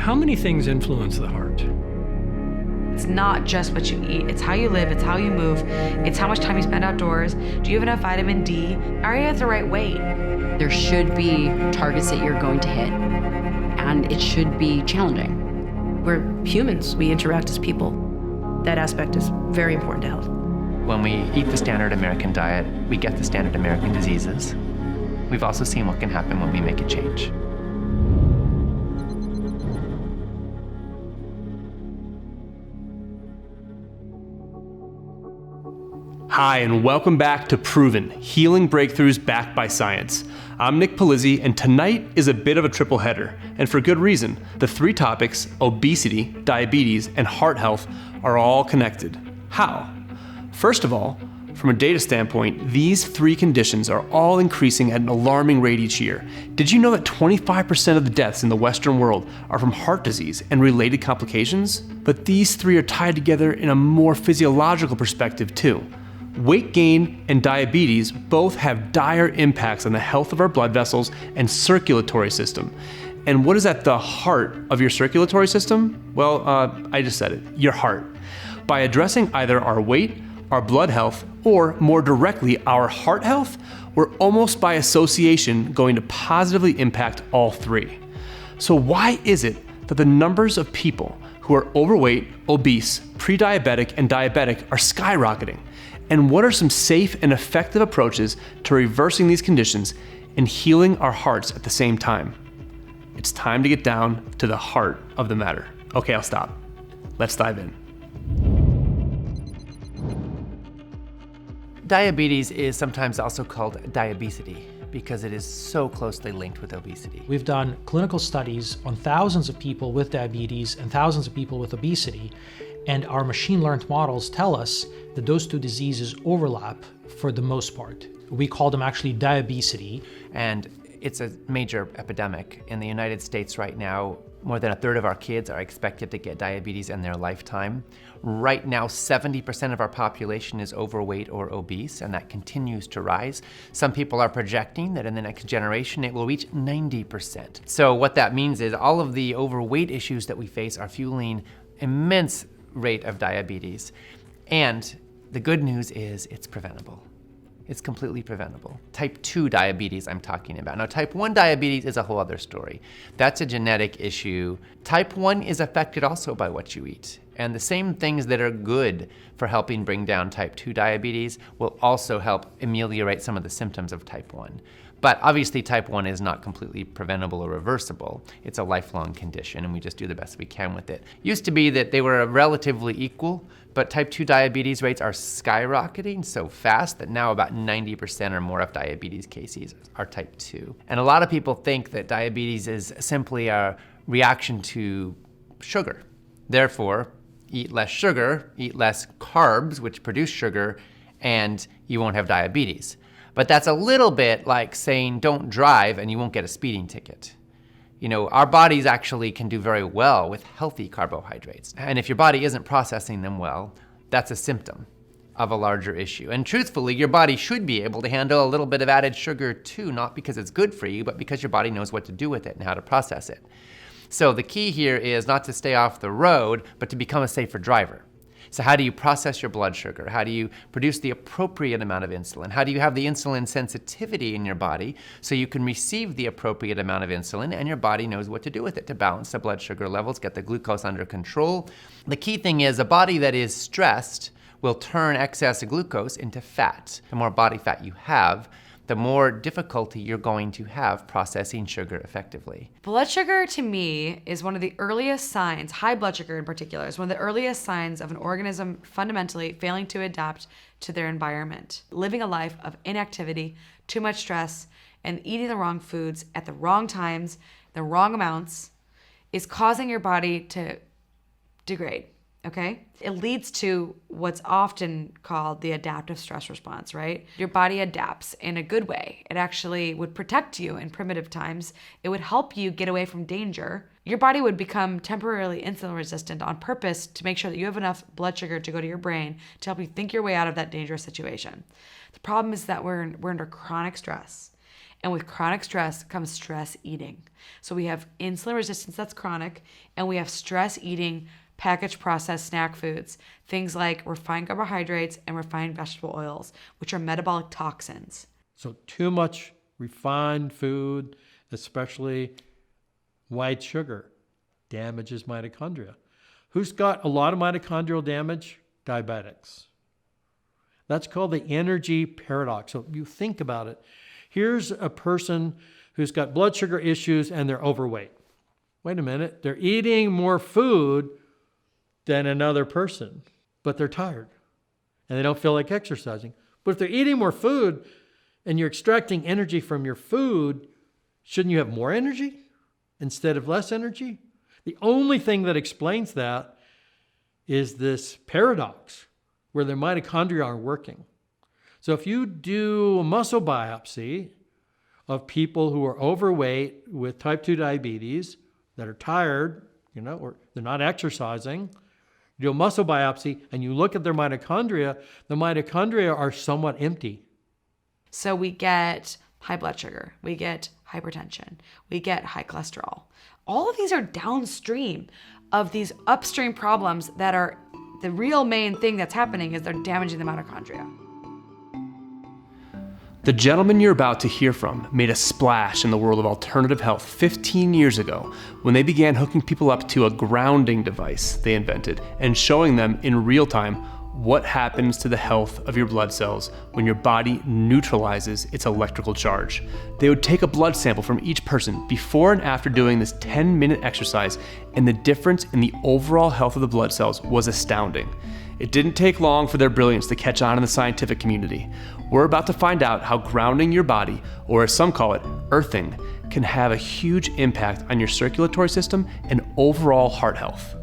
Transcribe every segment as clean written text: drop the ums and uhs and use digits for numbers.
How many things influence the heart? It's not just what you eat, it's how you live, it's how you move, it's how much time you spend outdoors. Do you have enough vitamin D? Are you at the right weight? There should be targets that you're going to hit, and it should be challenging. We're humans, we interact as people. That aspect is very important to health. When we eat the standard American diet, we get the standard American diseases. We've also seen what can happen when we make a change. Hi, and welcome back to Proven, Healing Breakthroughs Backed by Science. I'm Nick Palizzi, and tonight is a bit of a triple header, and for good reason. The three topics, obesity, diabetes, and heart health, are all connected. How? First of all, from a data standpoint, these three conditions are all increasing at an alarming rate each year. Did you know that 25% of the deaths in the Western world are from heart disease and related complications? But these three are tied together in a more physiological perspective too. Weight gain and diabetes both have dire impacts on the health of our blood vessels and circulatory system. And what is at the heart of your circulatory system? Well, I just said it, your heart. By addressing either our weight, our blood health, or more directly, our heart health, we're almost by association going to positively impact all three. So why is it that the numbers of people who are overweight, obese, pre-diabetic, and diabetic are skyrocketing? And what are some safe and effective approaches to reversing these conditions and healing our hearts at the same time? It's time to get down to the heart of the matter. Okay, I'll stop. Let's dive in. Diabetes is sometimes also called diabesity because it is so closely linked with obesity. We've done clinical studies on thousands of people with diabetes and thousands of people with obesity, and our machine-learned models tell us that those two diseases overlap for the most part. We call them actually diabesity. And it's a major epidemic. In the United States right now, more than a third of our kids are expected to get diabetes in their lifetime. Right now, 70% of our population is overweight or obese, and that continues to rise. Some people are projecting that in the next generation, it will reach 90%. So what that means is all of the overweight issues that we face are fueling immense rate of diabetes. And the good news is it's preventable. It's completely preventable. Type 2 diabetes I'm talking about. Now, type 1 diabetes is a whole other story. That's a genetic issue. Type 1 is affected also by what you eat. And the same things that are good for helping bring down type 2 diabetes will also help ameliorate some of the symptoms of type 1. But obviously type 1 is not completely preventable or reversible. It's a lifelong condition, and we just do the best we can with it. Used to be that they were relatively equal, but type 2 diabetes rates are skyrocketing so fast that now about 90% or more of diabetes cases are type 2. And a lot of people think that diabetes is simply a reaction to sugar. Therefore, eat less sugar, eat less carbs, which produce sugar, and you won't have diabetes. But that's a little bit like saying don't drive and you won't get a speeding ticket. You know, our bodies actually can do very well with healthy carbohydrates. And if your body isn't processing them well, that's a symptom of a larger issue. And truthfully, your body should be able to handle a little bit of added sugar too, not because it's good for you, but because your body knows what to do with it and how to process it. So the key here is not to stay off the road, but to become a safer driver. So how do you process your blood sugar? How do you produce the appropriate amount of insulin? How do you have the insulin sensitivity in your body so you can receive the appropriate amount of insulin and your body knows what to do with it to balance the blood sugar levels, get the glucose under control? The key thing is a body that is stressed will turn excess glucose into fat. The more body fat you have, the more difficulty you're going to have processing sugar effectively. Blood sugar, to me, is one of the earliest signs, high blood sugar in particular, is one of the earliest signs of an organism fundamentally failing to adapt to their environment. Living a life of inactivity, too much stress, and eating the wrong foods at the wrong times, the wrong amounts, is causing your body to degrade. Okay? It leads to what's often called the adaptive stress response, right? Your body adapts in a good way. It actually would protect you in primitive times. It would help you get away from danger. Your body would become temporarily insulin resistant on purpose to make sure that you have enough blood sugar to go to your brain to help you think your way out of that dangerous situation. The problem is that we're under chronic stress. And with chronic stress comes stress eating. So we have insulin resistance that's chronic, and we have stress eating packaged processed snack foods, things like refined carbohydrates and refined vegetable oils, which are metabolic toxins. So too much refined food, especially white sugar, damages mitochondria. Who's got a lot of mitochondrial damage? Diabetics. That's called the energy paradox. So you think about it. Here's a person who's got blood sugar issues and they're overweight. Wait a minute, they're eating more food than another person, but they're tired and they don't feel like exercising. But if they're eating more food and you're extracting energy from your food, shouldn't you have more energy instead of less energy? The only thing that explains that is this paradox where their mitochondria are working. So if you do a muscle biopsy of people who are overweight with type 2 diabetes that are tired, or they're not exercising, you do a muscle biopsy and you look at their mitochondria, the mitochondria are somewhat empty. So we get high blood sugar, we get hypertension, we get high cholesterol. All of these are downstream of these upstream problems that are the real main thing that's happening is they're damaging the mitochondria. The gentleman you're about to hear from made a splash in the world of alternative health 15 years ago when they began hooking people up to a grounding device they invented and showing them in real time what happens to the health of your blood cells when your body neutralizes its electrical charge. They would take a blood sample from each person before and after doing this 10-minute exercise, and the difference in the overall health of the blood cells was astounding. It didn't take long for their brilliance to catch on in the scientific community. We're about to find out how grounding your body, or as some call it, earthing, can have a huge impact on your circulatory system and overall heart health.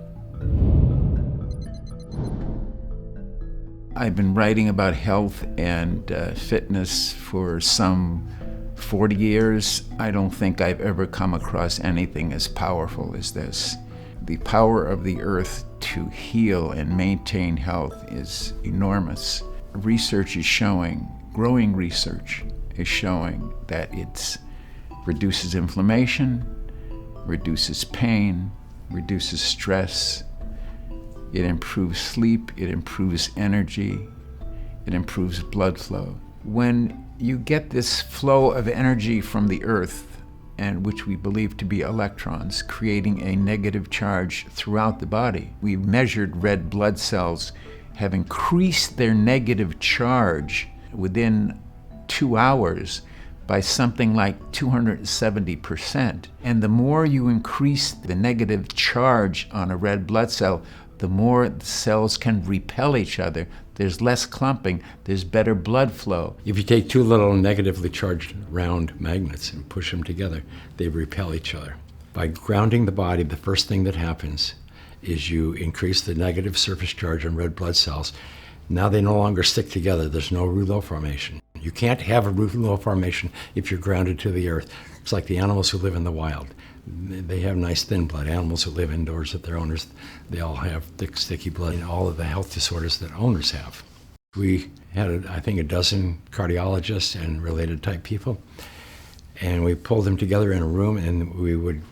I've been writing about health and fitness for some 40 years. I don't think I've ever come across anything as powerful as this. The power of the earth to heal and maintain health is enormous. Research is showing, growing research is showing that it reduces inflammation, reduces pain, reduces stress. It improves sleep, it improves energy, it improves blood flow. When you get this flow of energy from the earth, and which we believe to be electrons, creating a negative charge throughout the body, we measured red blood cells have increased their negative charge within 2 hours by something like 270%. And the more you increase the negative charge on a red blood cell, the more the cells can repel each other. There's less clumping, there's better blood flow. If you take two little negatively charged round magnets and push them together, they repel each other. By grounding the body, the first thing that happens is you increase the negative surface charge on red blood cells. Now they no longer stick together, there's no rouleau formation. You can't have a rouleau formation if you're grounded to the earth. It's like the animals who live in the wild. They have nice thin blood. Animals who live indoors with their owners, they all have thick, sticky blood and all of the health disorders that owners have. We had, I think, a dozen cardiologists and related type people, and we pulled them together in a room and we would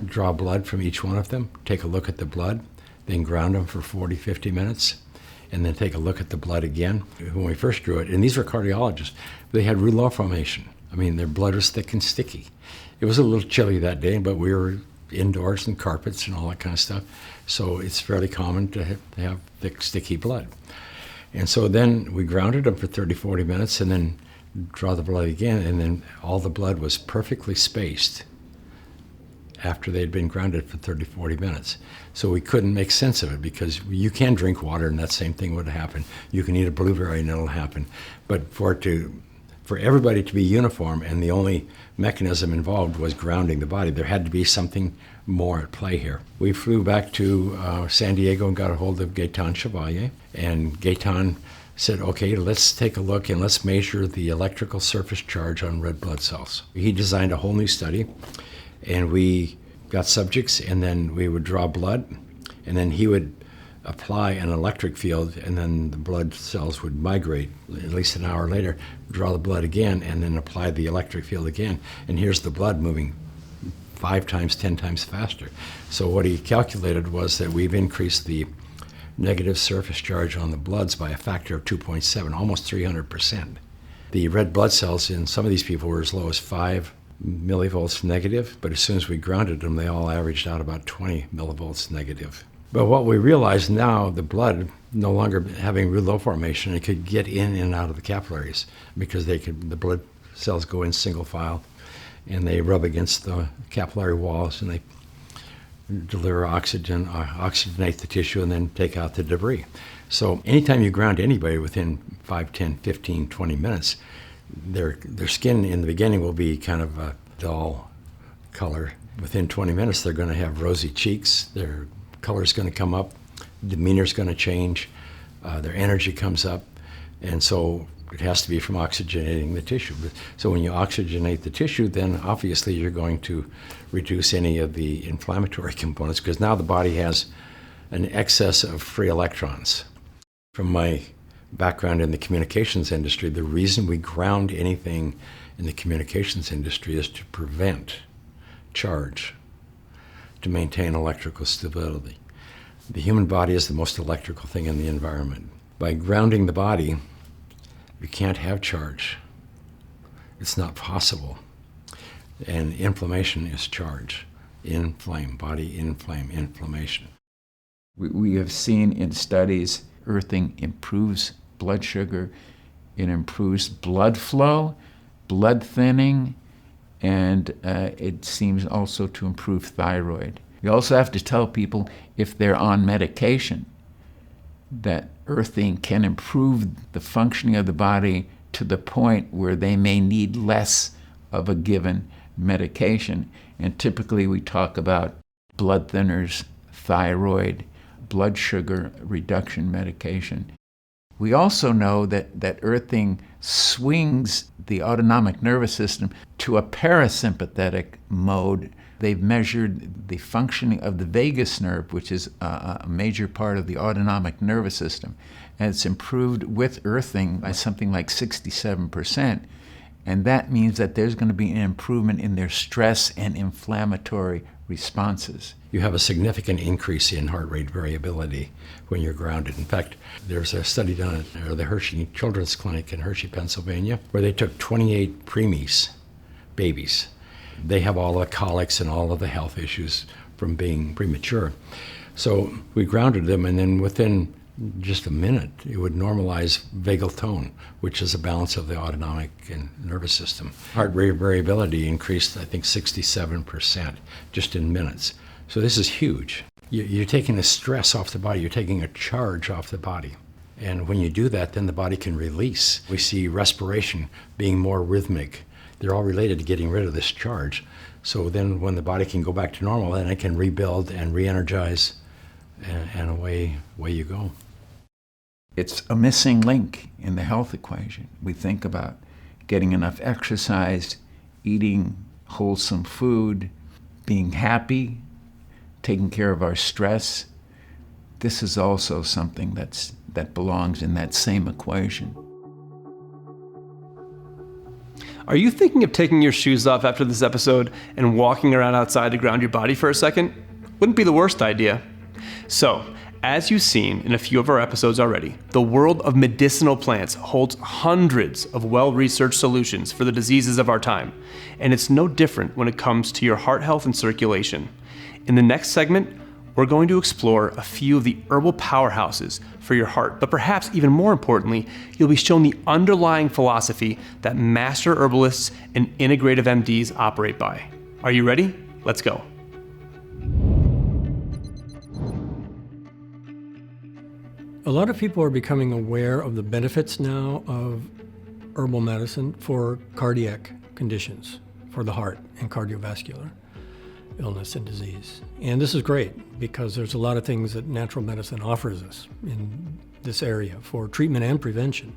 draw blood from each one of them, take a look at the blood, then ground them for 40, 50 minutes, and then take a look at the blood again. When we first drew it, and these were cardiologists, they had rouleau formation. I mean, their blood was thick and sticky. It was a little chilly that day, but we were indoors and carpets and all that kind of stuff. So it's fairly common to have thick, sticky blood. And so then we grounded them for 30, 40 minutes and then draw the blood again. And then all the blood was perfectly spaced after they'd been grounded for 30, 40 minutes. So we couldn't make sense of it because you can drink water and that same thing would happen. You can eat a blueberry and it'll happen. But for everybody to be uniform, and the only mechanism involved was grounding the body, there had to be something more at play here. We flew back to San Diego and got a hold of Gaetan Chevalier, and Gaetan said, okay, let's take a look and let's measure the electrical surface charge on red blood cells. He designed a whole new study, and we got subjects, and then we would draw blood, and then he would apply an electric field, and then the blood cells would migrate at least an hour later, draw the blood again, and then apply the electric field again. And here's the blood moving 5 times, 10 times faster. So what he calculated was that we've increased the negative surface charge on the bloods by a factor of 2.7, almost 300%. The red blood cells in some of these people were as low as 5 millivolts negative, but as soon as we grounded them, they all averaged out about 20 millivolts negative. But what we realize now, the blood no longer having rouleau formation, it could get in and out of the capillaries because the blood cells go in single file and they rub against the capillary walls and they deliver oxygen, oxygenate the tissue, and then take out the debris. So anytime you ground anybody within 5, 10, 15, 20 minutes, their skin in the beginning will be kind of a dull color. Within 20 minutes, they're going to have rosy cheeks, their color's going to come up, demeanor's going to change, their energy comes up, and so it has to be from oxygenating the tissue. So when you oxygenate the tissue, then obviously you're going to reduce any of the inflammatory components, because now the body has an excess of free electrons. From my background in the communications industry, the reason we ground anything in the communications industry is to prevent charge, to maintain electrical stability. The human body is the most electrical thing in the environment. By grounding the body, you can't have charge. It's not possible. And inflammation is charge. Inflame, body inflame, inflammation. We have seen in studies earthing improves blood sugar, it improves blood flow, blood thinning, and it seems also to improve thyroid. You also have to tell people if they're on medication that earthing can improve the functioning of the body to the point where they may need less of a given medication. And typically we talk about blood thinners, thyroid, blood sugar reduction medication. We also know that earthing swings the autonomic nervous system to a parasympathetic mode. They've measured the functioning of the vagus nerve, which is a major part of the autonomic nervous system, and it's improved with earthing by something like 67%. And that means that there's going to be an improvement in their stress and inflammatory responses. You have a significant increase in heart rate variability when you're grounded. In fact, there's a study done at the Hershey Children's Clinic in Hershey, Pennsylvania, where they took 28 preemies, babies. They have all the colics and all of the health issues from being premature. So we grounded them, and then within just a minute, it would normalize vagal tone, which is a balance of the autonomic and nervous system. Heart rate variability increased, I think, 67% just in minutes. So this is huge. You're taking the stress off the body. You're taking a charge off the body. And when you do that, then the body can release. We see respiration being more rhythmic. They're all related to getting rid of this charge. So then when the body can go back to normal, then it can rebuild and re-energize, and away you go. It's a missing link in the health equation. We think about getting enough exercise, eating wholesome food, being happy, taking care of our stress. This is also something that belongs in that same equation. Are you thinking of taking your shoes off after this episode and walking around outside to ground your body for a second? Wouldn't be the worst idea. So, as you've seen in a few of our episodes already, the world of medicinal plants holds hundreds of well-researched solutions for the diseases of our time, and it's no different when it comes to your heart health and circulation. In the next segment, we're going to explore a few of the herbal powerhouses for your heart, but perhaps even more importantly, you'll be shown the underlying philosophy that master herbalists and integrative MDs operate by. Are you ready? Let's go. A lot of people are becoming aware of the benefits now of herbal medicine for cardiac conditions, for the heart and cardiovascular illness and disease. And this is great because there's a lot of things that natural medicine offers us in this area for treatment and prevention.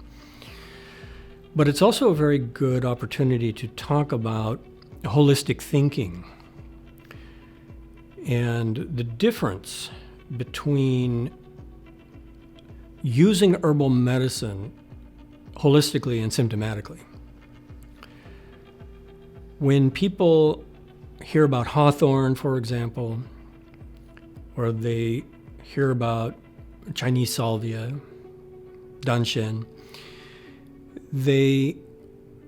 But it's also a very good opportunity to talk about holistic thinking and the difference between using herbal medicine holistically and symptomatically. When people hear about hawthorn, for example, or they hear about Chinese salvia, danshen, they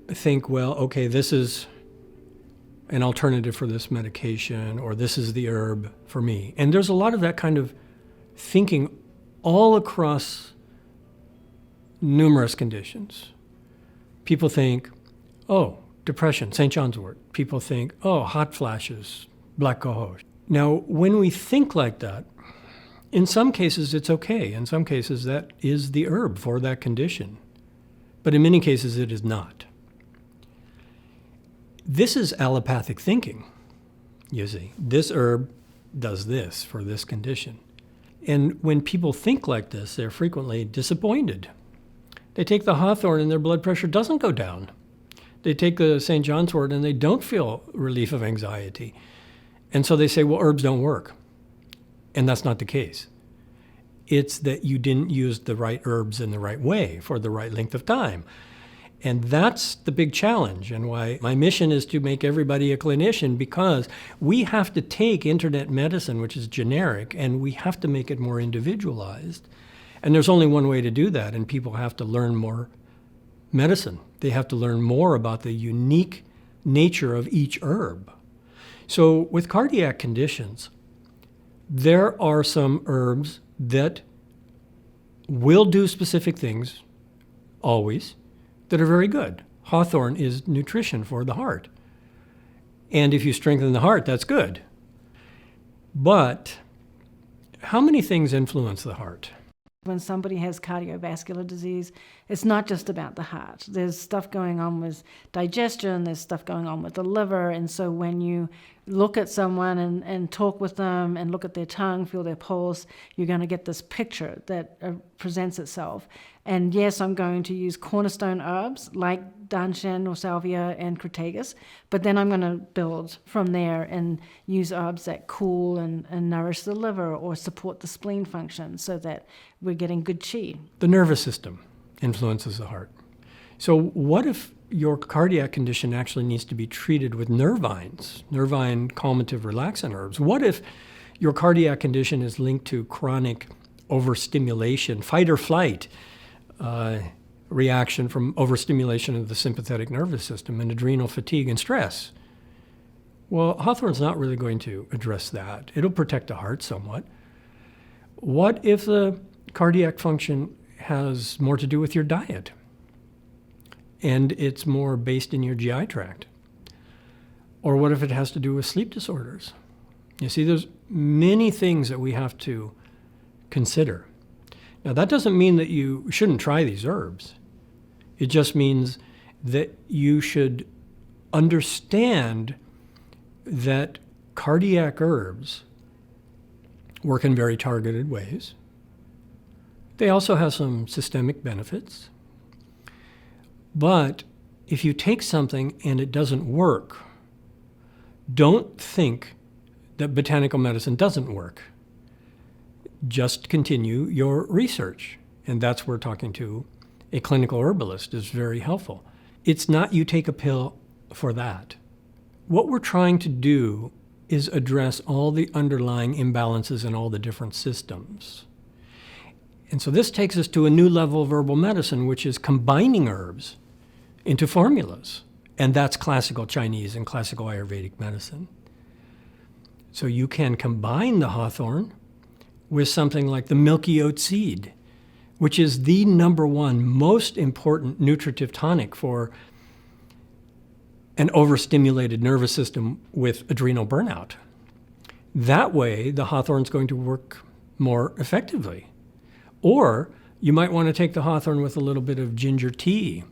think, well, okay, this is an alternative for this medication, or this is the herb for me. And there's a lot of that kind of thinking all across numerous conditions. People think, oh, depression, St. John's wort. People think, oh, hot flashes, black cohosh. Now, when we think like that, in some cases it's okay. In some cases that is the herb for that condition. But in many cases it is not. This is allopathic thinking, you see. This herb does this for this condition. And when people think like this, they're frequently disappointed. They take the hawthorn and their blood pressure doesn't go down. They take the St. John's wort and they don't feel relief of anxiety. And so they say, well, herbs don't work. And that's not the case. It's that you didn't use the right herbs in the right way for the right length of time. And that's the big challenge, and why my mission is to make everybody a clinician, because we have to take internet medicine, which is generic, and we have to make it more individualized. And there's only one way to do that, and people have to learn more medicine. They have to learn more about the unique nature of each herb. So with cardiac conditions, there are some herbs that will do specific things, always, that are very good. Hawthorn is nutrition for the heart. And if you strengthen the heart, that's good. But how many things influence the heart? When somebody has cardiovascular disease, it's not just about the heart. There's stuff going on with digestion, there's stuff going on with the liver, and so when you look at someone and talk with them and look at their tongue, feel their pulse, you're going to get this picture that presents itself. And yes, I'm going to use cornerstone herbs like danshen or salvia and crataegus, but then I'm going to build from there and use herbs that cool and nourish the liver or support the spleen function so that we're getting good qi. The nervous system influences the heart. So what if your cardiac condition actually needs to be treated with nervines, nervine calmative relaxant herbs? What if your cardiac condition is linked to chronic overstimulation, fight or flight reaction from overstimulation of the sympathetic nervous system and adrenal fatigue and stress? Well, hawthorn's not really going to address that. It'll protect the heart somewhat. What if the cardiac function has more to do with your diet and it's more based in your GI tract? Or what if it has to do with sleep disorders? You see, there's many things that we have to consider. Now, that doesn't mean that you shouldn't try these herbs. It just means that you should understand that cardiac herbs work in very targeted ways. They also have some systemic benefits. But if you take something and it doesn't work, don't think that botanical medicine doesn't work. Just continue your research. And that's where talking to a clinical herbalist is very helpful. It's not you take a pill for that. What we're trying to do is address all the underlying imbalances in all the different systems. And so this takes us to a new level of herbal medicine, which is combining herbs into formulas. And that's classical Chinese and classical Ayurvedic medicine. So you can combine the hawthorn with something like the milky oat seed, which is the number one most important nutritive tonic for an overstimulated nervous system with adrenal burnout. That way, the hawthorn's going to work more effectively. Or you might want to take the hawthorn with a little bit of ginger tea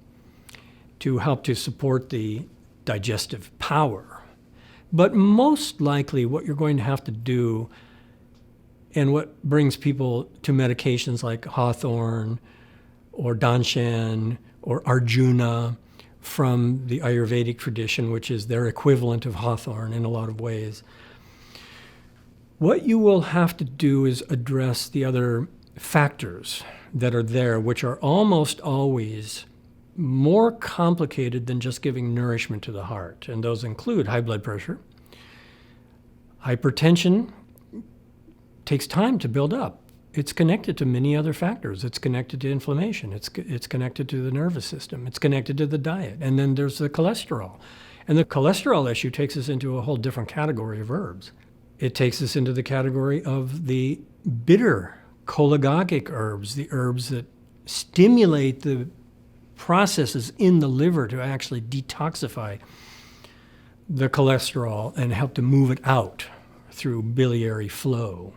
to help to support the digestive power. But most likely what you're going to have to do, and what brings people to medications like hawthorn or danshen or arjuna from the Ayurvedic tradition, which is their equivalent of hawthorn in a lot of ways, what you will have to do is address the other factors that are there, which are almost always more complicated than just giving nourishment to the heart. And those include high blood pressure. Hypertension takes time to build up. It's connected to many other factors. It's connected to inflammation. It's connected to the nervous system. It's connected to the diet. And then there's the cholesterol. And the cholesterol issue takes us into a whole different category of herbs. It takes us into the category of the bitter cholagogic herbs, the herbs that stimulate the processes in the liver to actually detoxify the cholesterol and help to move it out through biliary flow.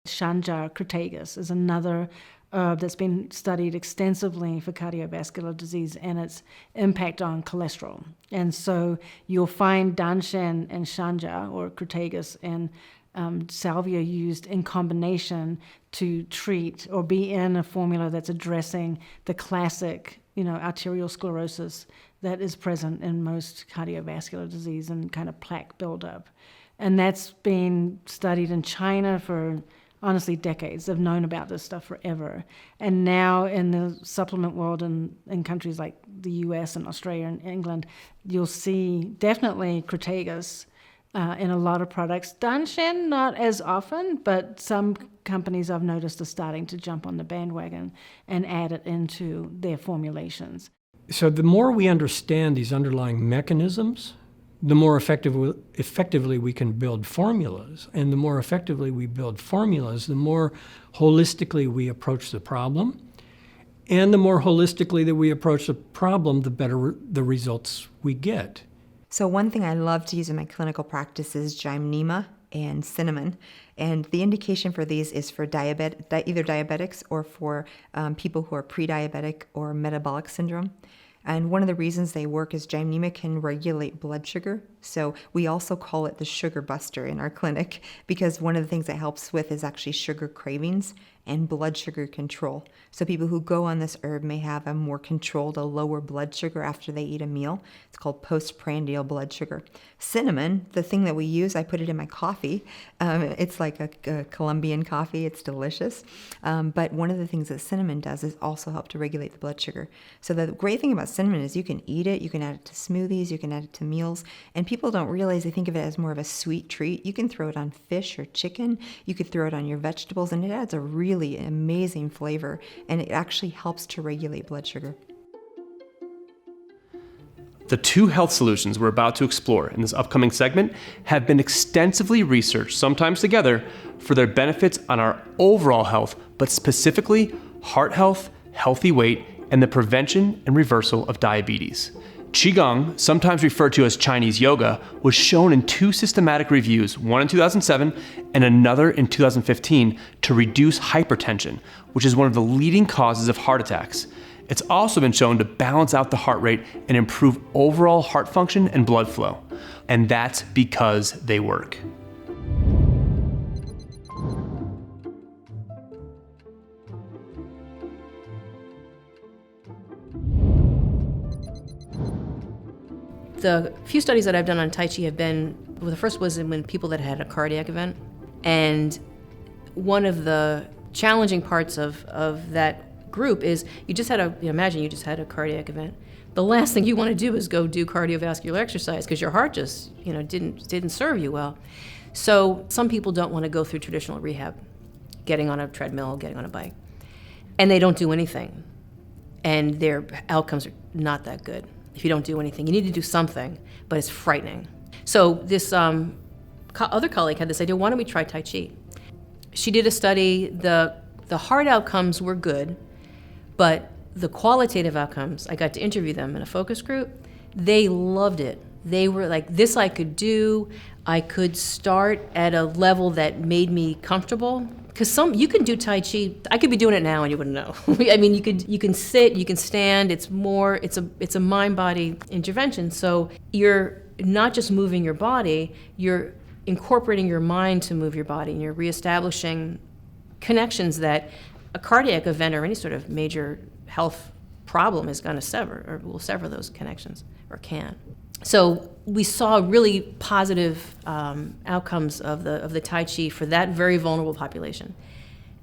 Shanja crataegus is another herb that's been studied extensively for cardiovascular disease and its impact on cholesterol. And so you'll find danshan and shanja, or crataegus, and salvia used in combination to treat or be in a formula that's addressing the classic, arterial sclerosis that is present in most cardiovascular disease and kind of plaque buildup. And that's been studied in China for honestly decades. They've known about this stuff forever. And now in the supplement world in countries like the US and Australia and England, you'll see definitely crataegus in a lot of products. Danshan, not as often, but some companies I've noticed are starting to jump on the bandwagon and add it into their formulations. So the more we understand these underlying mechanisms, the more effectively we can build formulas. And the more effectively we build formulas, the more holistically we approach the problem. And the more holistically that we approach the problem, the better the results we get. So one thing I love to use in my clinical practice is gymnema and cinnamon. And the indication for these is for either diabetics or for people who are pre-diabetic or metabolic syndrome. And one of the reasons they work is gymnema can regulate blood sugar. So we also call it the sugar buster in our clinic, because one of the things it helps with is actually sugar cravings and blood sugar control. So people who go on this herb may have a more controlled, a lower blood sugar after they eat a meal. It's called postprandial blood sugar. Cinnamon, the thing that we use, I put it in my coffee. It's like a Colombian coffee. It's delicious. But one of the things that cinnamon does is also help to regulate the blood sugar. So the great thing about cinnamon is you can eat it, you can add it to smoothies, you can add it to meals, and people don't realize they think of it as more of a sweet treat. You can throw it on fish or chicken, you could throw it on your vegetables, and it adds a really amazing flavor, and it actually helps to regulate blood sugar. The two health solutions we're about to explore in this upcoming segment have been extensively researched, sometimes together, for their benefits on our overall health, but specifically heart health, healthy weight, and the prevention and reversal of diabetes. Qigong, sometimes referred to as Chinese yoga, was shown in two systematic reviews, one in 2007 and another in 2015, to reduce hypertension, which is one of the leading causes of heart attacks. It's also been shown to balance out the heart rate and improve overall heart function and blood flow. And that's because they work. The few studies that I've done on Tai Chi have been, well, the first was when people that had a cardiac event. And one of the challenging parts of that group is you just had imagine you just had a cardiac event. The last thing you want to do is go do cardiovascular exercise because your heart just, didn't serve you well. So some people don't want to go through traditional rehab, getting on a treadmill, getting on a bike, and they don't do anything. And their outcomes are not that good. If you don't do anything, you need to do something, but it's frightening. So this other colleague had this idea, why don't we try Tai Chi? She did a study, the heart outcomes were good, but the qualitative outcomes, I got to interview them in a focus group, they loved it. They were like, this I could do, I could start at a level that made me comfortable. Because you can do Tai Chi, I could be doing it now and you wouldn't know. I mean, you can sit, you can stand, it's a mind-body intervention. So you're not just moving your body, you're incorporating your mind to move your body, and you're reestablishing connections that a cardiac event or any sort of major health problem is going to sever, or will sever those connections, or can. So we saw really positive outcomes of the Tai Chi for that very vulnerable population.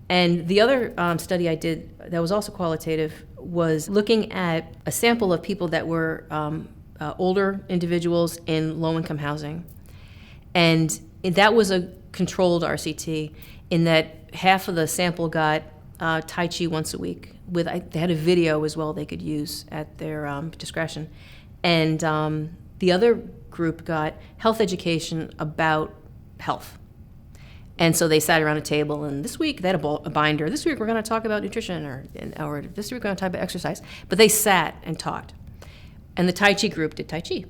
And the other study I did that was also qualitative was looking at a sample of people that were older individuals in low-income housing. And that was a controlled RCT in that half of the sample got Tai Chi once a week. They had a video as well they could use at their discretion. And the other group got health education about health. And so they sat around a table, and this week they had a binder. This week we're going to talk about nutrition, or this week we're going to talk about exercise. But they sat and talked. And the Tai Chi group did Tai Chi.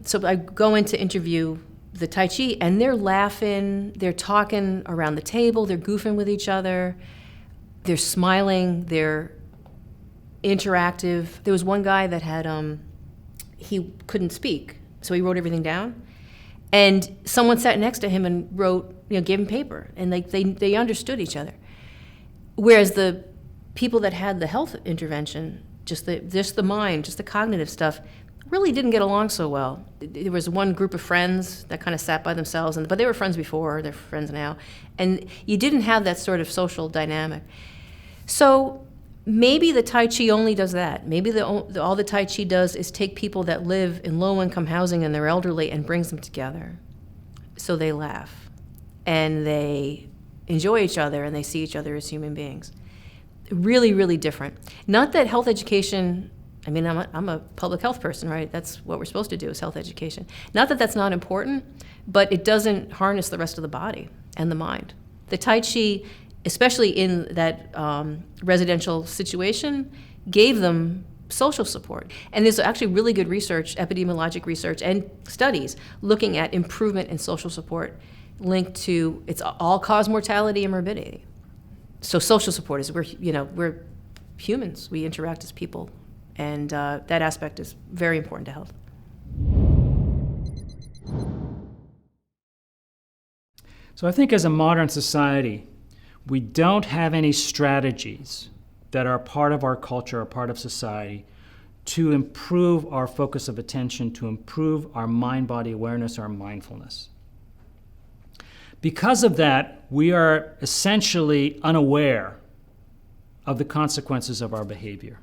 So I go in to interview the Tai Chi, and they're laughing, they're talking around the table, they're goofing with each other, they're smiling, they're interactive. There was one guy that had, he couldn't speak, so he wrote everything down. And someone sat next to him and wrote, gave him paper, and they understood each other. Whereas the people that had the health intervention, just the mind, just the cognitive stuff, really didn't get along so well. There was one group of friends that kind of sat by themselves, but they were friends before, they're friends now, and you didn't have that sort of social dynamic. So maybe the Tai Chi only does that. Maybe all the Tai Chi does is take people that live in low-income housing and they're elderly and brings them together. So they laugh, and they enjoy each other, and they see each other as human beings. Really, really different. Not that health education, I'm a public health person, right? That's what we're supposed to do, is health education. Not that that's not important, but it doesn't harness the rest of the body and the mind. The Tai Chi, especially in that residential situation, gave them social support. And there's actually really good research, epidemiologic research, and studies looking at improvement in social support linked to its all-cause mortality and morbidity. So social support is, we're humans, we interact as people. And that aspect is very important to health. So I think as a modern society, we don't have any strategies that are part of our culture or part of society to improve our focus of attention, to improve our mind-body awareness, our mindfulness. Because of that, we are essentially unaware of the consequences of our behavior.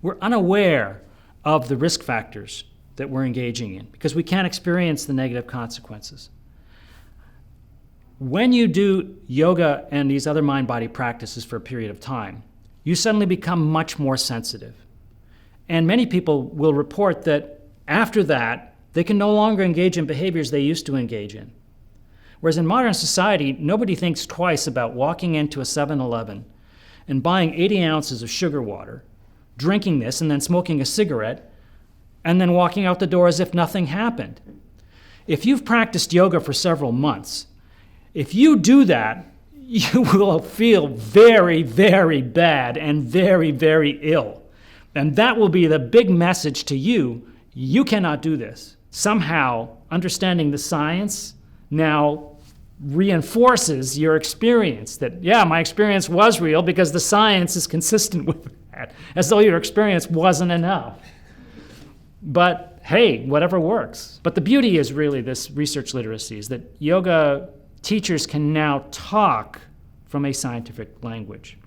We're unaware of the risk factors that we're engaging in because we can't experience the negative consequences. When you do yoga and these other mind-body practices for a period of time, you suddenly become much more sensitive. And many people will report that after that, they can no longer engage in behaviors they used to engage in. Whereas in modern society, nobody thinks twice about walking into a 7-Eleven and buying 80 ounces of sugar water, drinking this and then smoking a cigarette, and then walking out the door as if nothing happened. If you've practiced yoga for several months, if you do that, you will feel very, very bad and very, very ill. And that will be the big message to you. You cannot do this. Somehow, understanding the science now reinforces your experience that, yeah, my experience was real because the science is consistent with that, as though your experience wasn't enough. But hey, whatever works. But the beauty is really this research literacy, is that yoga teachers can now talk from a scientific language.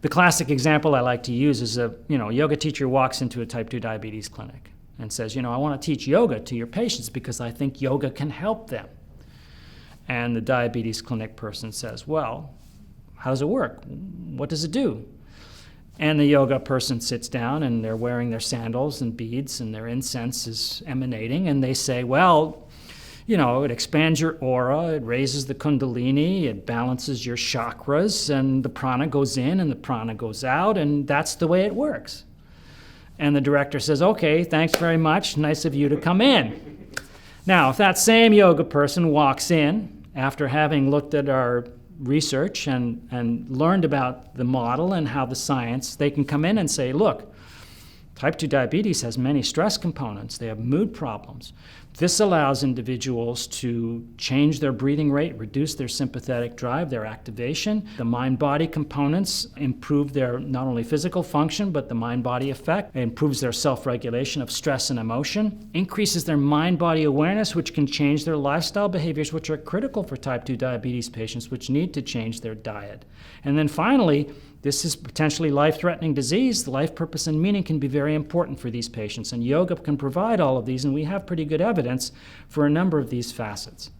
The classic example I like to use is a yoga teacher walks into a type 2 diabetes clinic and says, I want to teach yoga to your patients because I think yoga can help them. And the diabetes clinic person says, well, how does it work? What does it do? And the yoga person sits down, and they're wearing their sandals and beads, and their incense is emanating, and they say, well, it expands your aura, it raises the kundalini, it balances your chakras, and the prana goes in and the prana goes out, and that's the way it works. And the director says, okay, thanks very much, nice of you to come in. Now, if that same yoga person walks in after having looked at our research and learned about the model and how the science, they can come in and say, look, type 2 diabetes has many stress components. They have mood problems. This allows individuals to change their breathing rate, reduce their sympathetic drive, their activation. The mind-body components improve their not only physical function, but the mind-body effect. It improves their self-regulation of stress and emotion, increases their mind-body awareness, which can change their lifestyle behaviors, which are critical for type 2 diabetes patients, which need to change their diet. And then finally, this is potentially life-threatening disease. The life purpose and meaning can be very important for these patients, and yoga can provide all of these, and we have pretty good evidence for a number of these facets.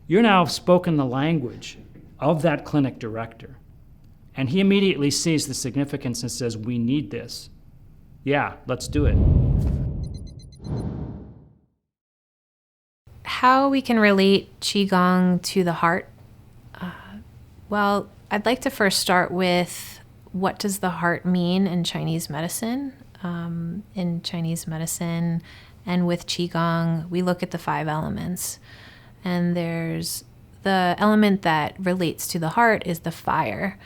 You're now spoken the language of that clinic director, and he immediately sees the significance and says, we need this. Yeah, let's do it. How we can relate Qigong to the heart? Well, I'd like to first start with what does the heart mean in Chinese medicine? In Chinese medicine and with Qigong, we look at the 5 elements. And there's the element that relates to the heart is the fire.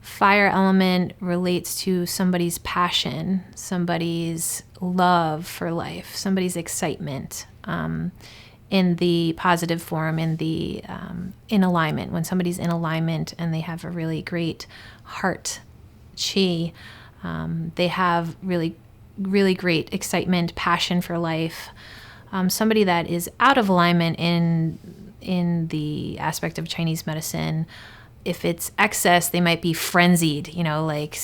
Fire element relates to somebody's passion, somebody's love for life, somebody's excitement. In the positive form, in alignment. When somebody's in alignment and they have a really great heart chi, they have really, really great excitement, passion for life. Somebody that is out of alignment in the aspect of Chinese medicine, if it's excess, they might be frenzied, like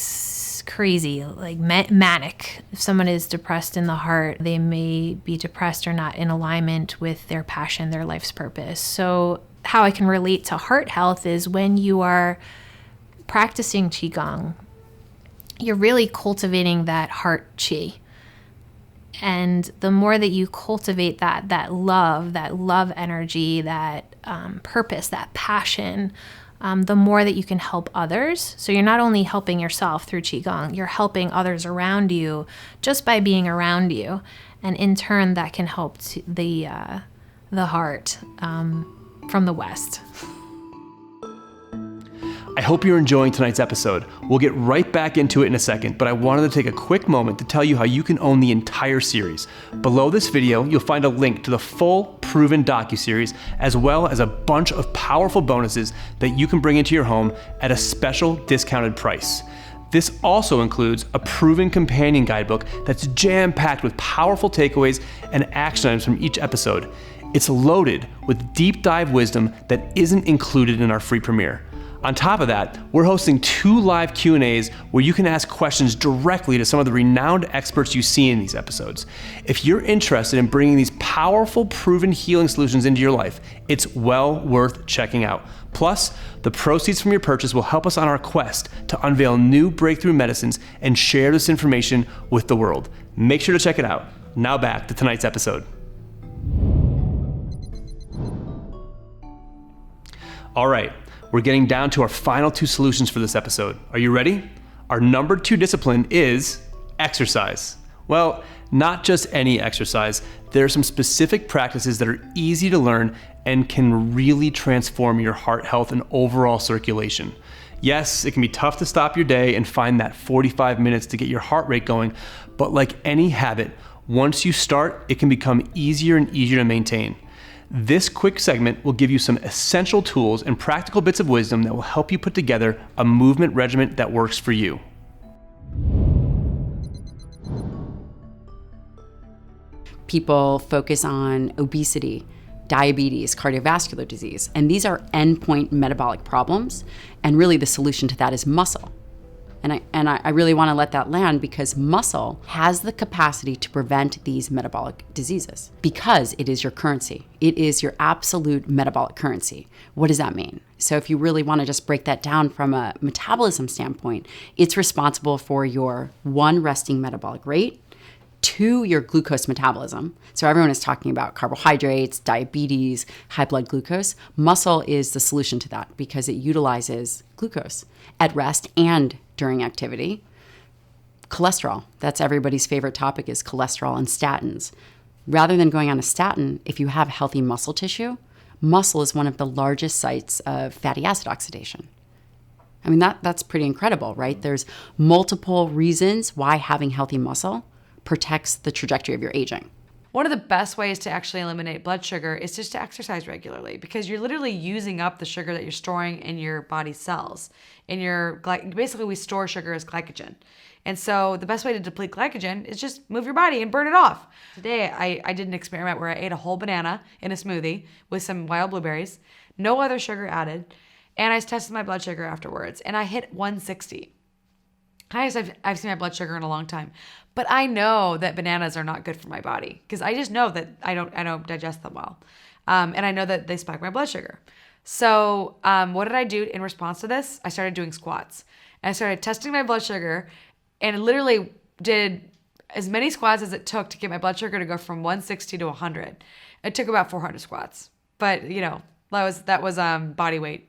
crazy, like manic. If someone is depressed in the heart, they may be depressed or not in alignment with their passion, their life's purpose. So how I can relate to heart health is when you are practicing Qigong, you're really cultivating that heart chi. And the more that you cultivate that love energy, that purpose, that passion, the more that you can help others. So you're not only helping yourself through Qigong, you're helping others around you just by being around you. And in turn, that can help the heart from the West. I hope you're enjoying tonight's episode. We'll get right back into it in a second, but I wanted to take a quick moment to tell you how you can own the entire series. Below this video, you'll find a link to the full Proven docuseries, as well as a bunch of powerful bonuses that you can bring into your home at a special discounted price. This also includes a Proven companion guidebook that's jam-packed with powerful takeaways and action items from each episode. It's loaded with deep dive wisdom that isn't included in our free premiere. On top of that, we're hosting 2 live Q&As where you can ask questions directly to some of the renowned experts you see in these episodes. If you're interested in bringing these powerful, proven healing solutions into your life, it's well worth checking out. Plus, the proceeds from your purchase will help us on our quest to unveil new breakthrough medicines and share this information with the world. Make sure to check it out. Now back to tonight's episode. All right. We're getting down to our final 2 solutions for this episode. Are you ready? Our number 2 discipline is exercise. Well, not just any exercise. There are some specific practices that are easy to learn and can really transform your heart health and overall circulation. Yes, it can be tough to stop your day and find that 45 minutes to get your heart rate going, but like any habit, once you start, it can become easier and easier to maintain. This quick segment will give you some essential tools and practical bits of wisdom that will help you put together a movement regimen that works for you. People focus on obesity, diabetes, cardiovascular disease, and these are endpoint metabolic problems, and really the solution to that is muscle. And I really want to let that land because muscle has the capacity to prevent these metabolic diseases because it is your currency. It is your absolute metabolic currency. What does that mean? So if you really want to just break that down from a metabolism standpoint, it's responsible for your 1, resting metabolic rate, 2, your glucose metabolism. So everyone is talking about carbohydrates, diabetes, high blood glucose. Muscle is the solution to that because it utilizes glucose at rest and during activity. Cholesterol, that's everybody's favorite topic, is cholesterol and statins. Rather than going on a statin, if you have healthy muscle tissue, muscle is one of the largest sites of fatty acid oxidation. I mean, that's pretty incredible, right? There's multiple reasons why having healthy muscle protects the trajectory of your aging. One of the best ways to actually eliminate blood sugar is just to exercise regularly, because you're literally using up the sugar that you're storing in your body's cells. Basically, we store sugar as glycogen. And so the best way to deplete glycogen is just move your body and burn it off. Today, I did an experiment where I ate a whole banana in a smoothie with some wild blueberries, no other sugar added, and I tested my blood sugar afterwards, and I hit 160. Highest I've seen my blood sugar in a long time. But I know that bananas are not good for my body, because I just know that I don't digest them well. And I know that they spike my blood sugar. So what did I do in response to this? I started doing squats. And I started testing my blood sugar, and literally did as many squats as it took to get my blood sugar to go from 160 to 100. It took about 400 squats. But, that was body weight.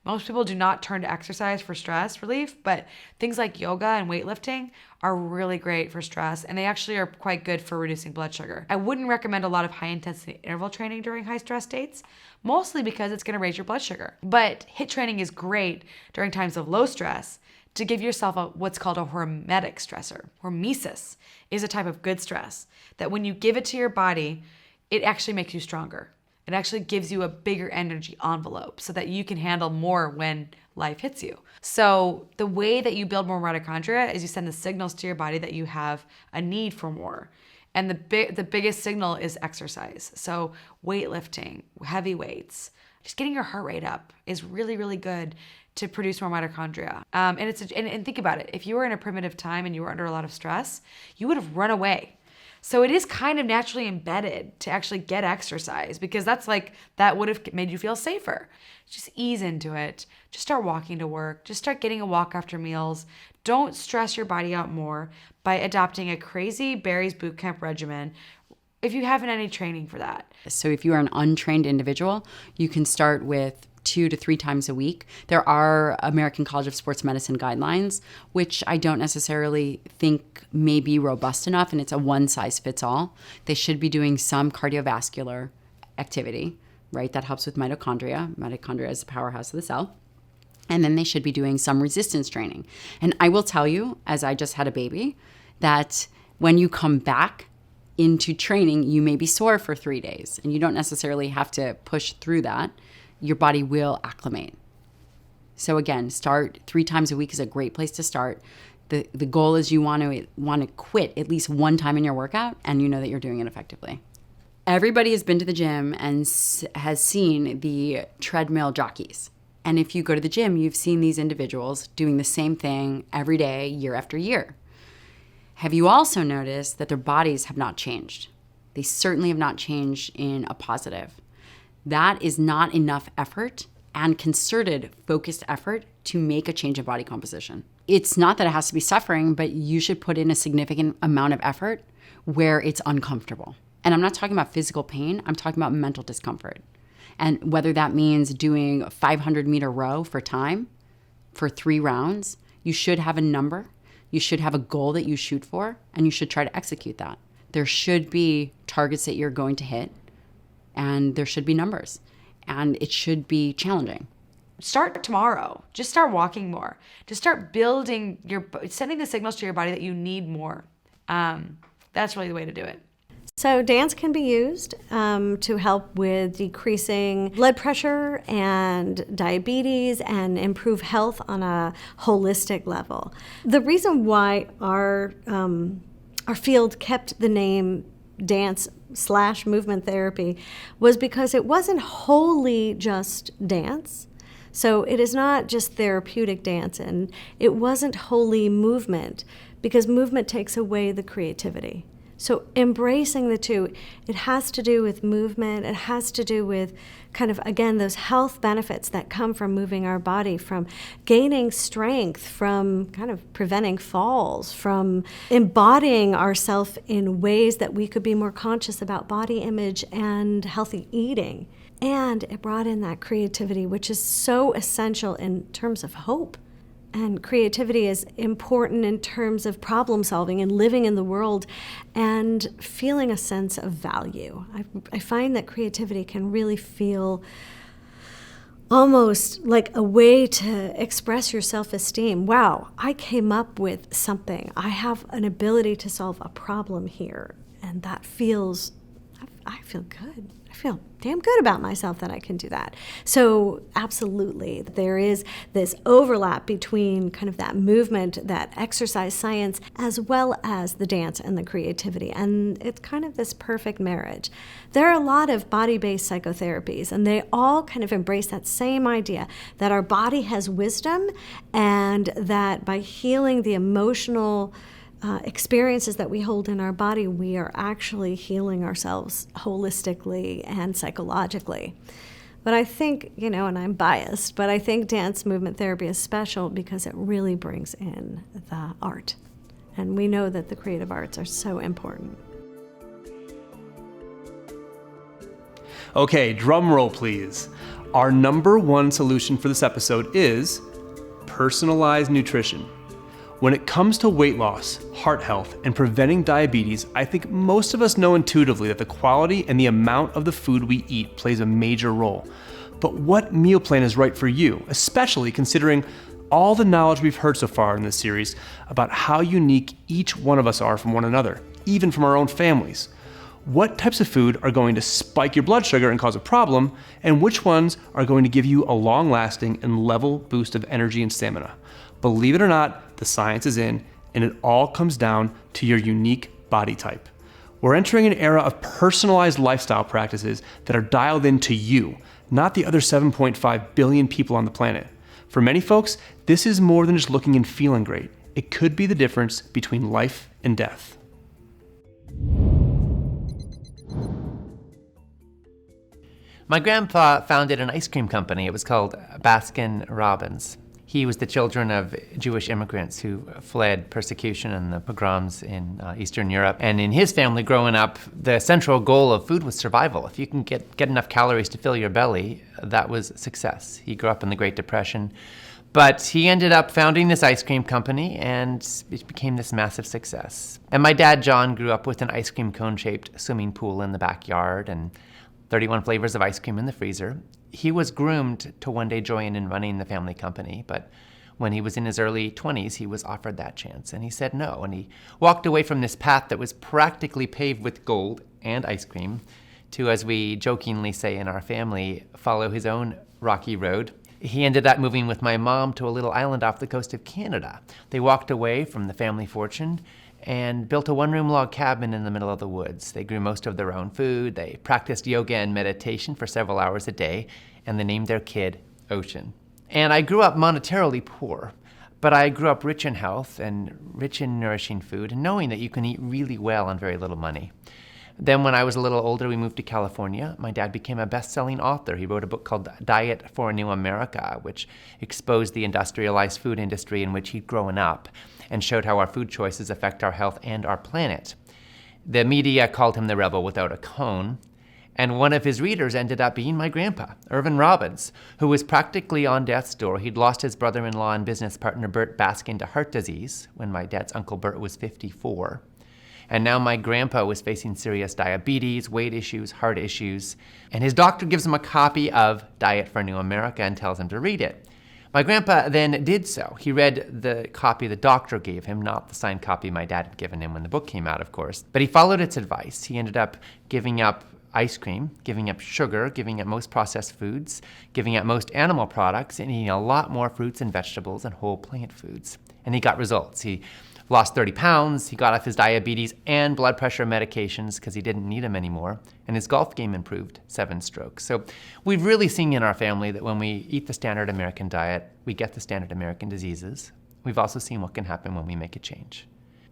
Most people do not turn to exercise for stress relief, but things like yoga and weightlifting are really great for stress, and they actually are quite good for reducing blood sugar. I wouldn't recommend a lot of high-intensity interval training during high-stress states, mostly because it's going to raise your blood sugar. But HIIT training is great during times of low stress to give yourself what's called a hormetic stressor. Hormesis is a type of good stress that when you give it to your body, it actually makes you stronger. It actually gives you a bigger energy envelope so that you can handle more when life hits you. So the way that you build more mitochondria is you send the signals to your body that you have a need for more. And the biggest signal is exercise. So weightlifting, heavy weights, just getting your heart rate up is really, really good to produce more mitochondria. And think about it. If you were in a primitive time and you were under a lot of stress, you would have run away. So it is kind of naturally embedded to actually get exercise, because that would have made you feel safer. Just ease into it. Just start walking to work. Just start getting a walk after meals. Don't stress your body out more by adopting a crazy Barry's bootcamp regimen if you haven't any training for that. So if you are an untrained individual, you can start with 2 to 3 times a week. There are American College of Sports Medicine guidelines, which I don't necessarily think may be robust enough, and it's a one-size-fits-all. They should be doing some cardiovascular activity, right? That helps with mitochondria. Mitochondria is the powerhouse of the cell. And then they should be doing some resistance training. And I will tell you, as I just had a baby, that when you come back into training, you may be sore for 3 days, and you don't necessarily have to push through that. Your body will acclimate. So again, start 3 times a week is a great place to start. The goal is you want to quit at least one time in your workout, and you know that you're doing it effectively. Everybody has been to the gym and has seen the treadmill jockeys. And if you go to the gym, you've seen these individuals doing the same thing every day, year after year. Have you also noticed that their bodies have not changed? They certainly have not changed in a positive. That is not enough effort and concerted, focused effort to make a change in body composition. It's not that it has to be suffering, but you should put in a significant amount of effort where it's uncomfortable. And I'm not talking about physical pain, I'm talking about mental discomfort. And whether that means doing a 500-meter row for time for 3 rounds, you should have a number, you should have a goal that you shoot for, and you should try to execute that. There should be targets that you're going to hit, and there should be numbers, and it should be challenging. Start tomorrow. Just start walking more. Just start sending the signals to your body that you need more. That's really the way to do it. So dance can be used to help with decreasing blood pressure and diabetes and improve health on a holistic level. The reason why our field kept the name dance/movement therapy was because it wasn't wholly just dance. So it is not just therapeutic dance, and it wasn't wholly movement, because movement takes away the creativity. So embracing the two, it has to do with movement, it has to do with kind of, again, those health benefits that come from moving our body, from gaining strength, from kind of preventing falls, from embodying ourselves in ways that we could be more conscious about body image and healthy eating. And it brought in that creativity, which is so essential in terms of hope. And creativity is important in terms of problem solving and living in the world and feeling a sense of value. I find that creativity can really feel almost like a way to express your self-esteem. Wow, I came up with something. I have an ability to solve a problem here, and that feels I feel good. I feel damn good about myself that I can do that. So absolutely, there is this overlap between kind of that movement, that exercise science, as well as the dance and the creativity. And it's kind of this perfect marriage. There are a lot of body-based psychotherapies, and they all kind of embrace that same idea that our body has wisdom, and that by healing the emotional experiences that we hold in our body, we are actually healing ourselves holistically and psychologically. But I think, and I'm biased, but I think dance movement therapy is special because it really brings in the art. And we know that the creative arts are so important. Okay, drum roll please. Our number one solution for this episode is personalized nutrition. When it comes to weight loss, heart health, and preventing diabetes, I think most of us know intuitively that the quality and the amount of the food we eat plays a major role. But what meal plan is right for you, especially considering all the knowledge we've heard so far in this series about how unique each one of us are from one another, even from our own families? What types of food are going to spike your blood sugar and cause a problem, and which ones are going to give you a long-lasting and level boost of energy and stamina? Believe it or not, the science is in, and it all comes down to your unique body type. We're entering an era of personalized lifestyle practices that are dialed into you, not the other 7.5 billion people on the planet. For many folks, this is more than just looking and feeling great. It could be the difference between life and death. My grandpa founded an ice cream company. It was called Baskin-Robbins. He was the children of Jewish immigrants who fled persecution and the pogroms in Eastern Europe. And in his family growing up, the central goal of food was survival. If you can get enough calories to fill your belly, that was success. He grew up in the Great Depression. But he ended up founding this ice cream company, and it became this massive success. And my dad, John, grew up with an ice cream cone-shaped swimming pool in the backyard and 31 flavors of ice cream in the freezer. He was groomed to one day join in running the family company, but when he was in his early 20s, he was offered that chance, and he said no, and he walked away from this path that was practically paved with gold and ice cream to, as we jokingly say in our family, follow his own rocky road. He ended up moving with my mom to a little island off the coast of Canada. They walked away from the family fortune and built a one-room log cabin in the middle of the woods. They grew most of their own food, they practiced yoga and meditation for several hours a day, and they named their kid Ocean. And I grew up monetarily poor, but I grew up rich in health and rich in nourishing food, and knowing that you can eat really well on very little money. Then when I was a little older, we moved to California. My dad became a best-selling author. He wrote a book called Diet for a New America, which exposed the industrialized food industry in which he'd grown up and showed how our food choices affect our health and our planet. The media called him the rebel without a cone, and one of his readers ended up being my grandpa, Irvin Robbins, who was practically on death's door. He'd lost his brother-in-law and business partner Bert Baskin to heart disease when my dad's Uncle Bert was 54. And now my grandpa was facing serious diabetes, weight issues, heart issues, and his doctor gives him a copy of Diet for a New America and tells him to read it. My grandpa then did so. He read the copy the doctor gave him, not the signed copy my dad had given him when the book came out, of course. But he followed its advice. He ended up giving up ice cream, giving up sugar, giving up most processed foods, giving up most animal products, and eating a lot more fruits and vegetables and whole plant foods. And he got results. He lost 30 pounds, he got off his diabetes and blood pressure medications because he didn't need them anymore, and his golf game improved 7 strokes. So we've really seen in our family that when we eat the standard American diet, we get the standard American diseases. We've also seen what can happen when we make a change.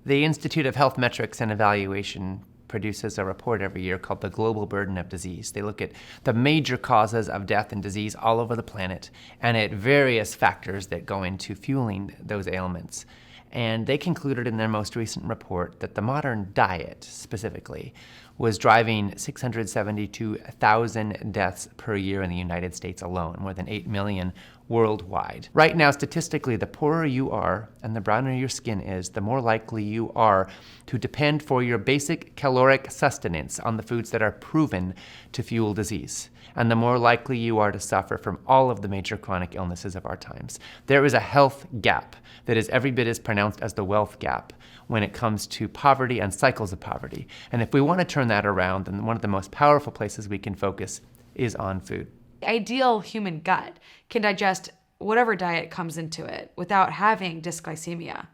The Institute of Health Metrics and Evaluation produces a report every year called the Global Burden of Disease. They look at the major causes of death and disease all over the planet and at various factors that go into fueling those ailments. And they concluded in their most recent report that the modern diet, specifically, was driving 672,000 deaths per year in the United States alone, more than 8 million worldwide. Right now, statistically, the poorer you are and the browner your skin is, the more likely you are to depend for your basic caloric sustenance on the foods that are proven to fuel disease, and the more likely you are to suffer from all of the major chronic illnesses of our times. There is a health gap that is every bit as pronounced as the wealth gap when it comes to poverty and cycles of poverty. And if we want to turn turn that around, then one of the most powerful places we can focus is on food. The ideal human gut can digest whatever diet comes into it without having dysglycemia.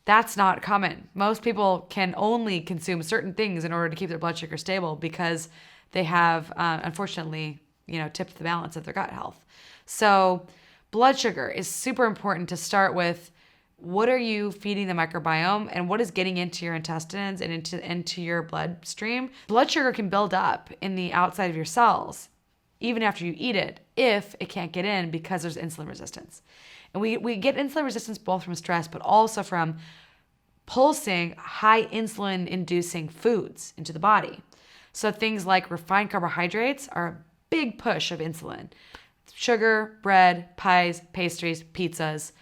That's not common. Most people can only consume certain things in order to keep their blood sugar stable because they have, unfortunately, tipped the balance of their gut health. So blood sugar is super important to start with. What are you feeding the microbiome, and what is getting into your intestines and into your bloodstream? Blood sugar can build up in the outside of your cells even after you eat it if it can't get in because there's insulin resistance. And we get insulin resistance both from stress but also from pulsing high insulin inducing foods into the body. So things like refined carbohydrates are a big push of insulin. Sugar, bread, pies, pastries, pizzas.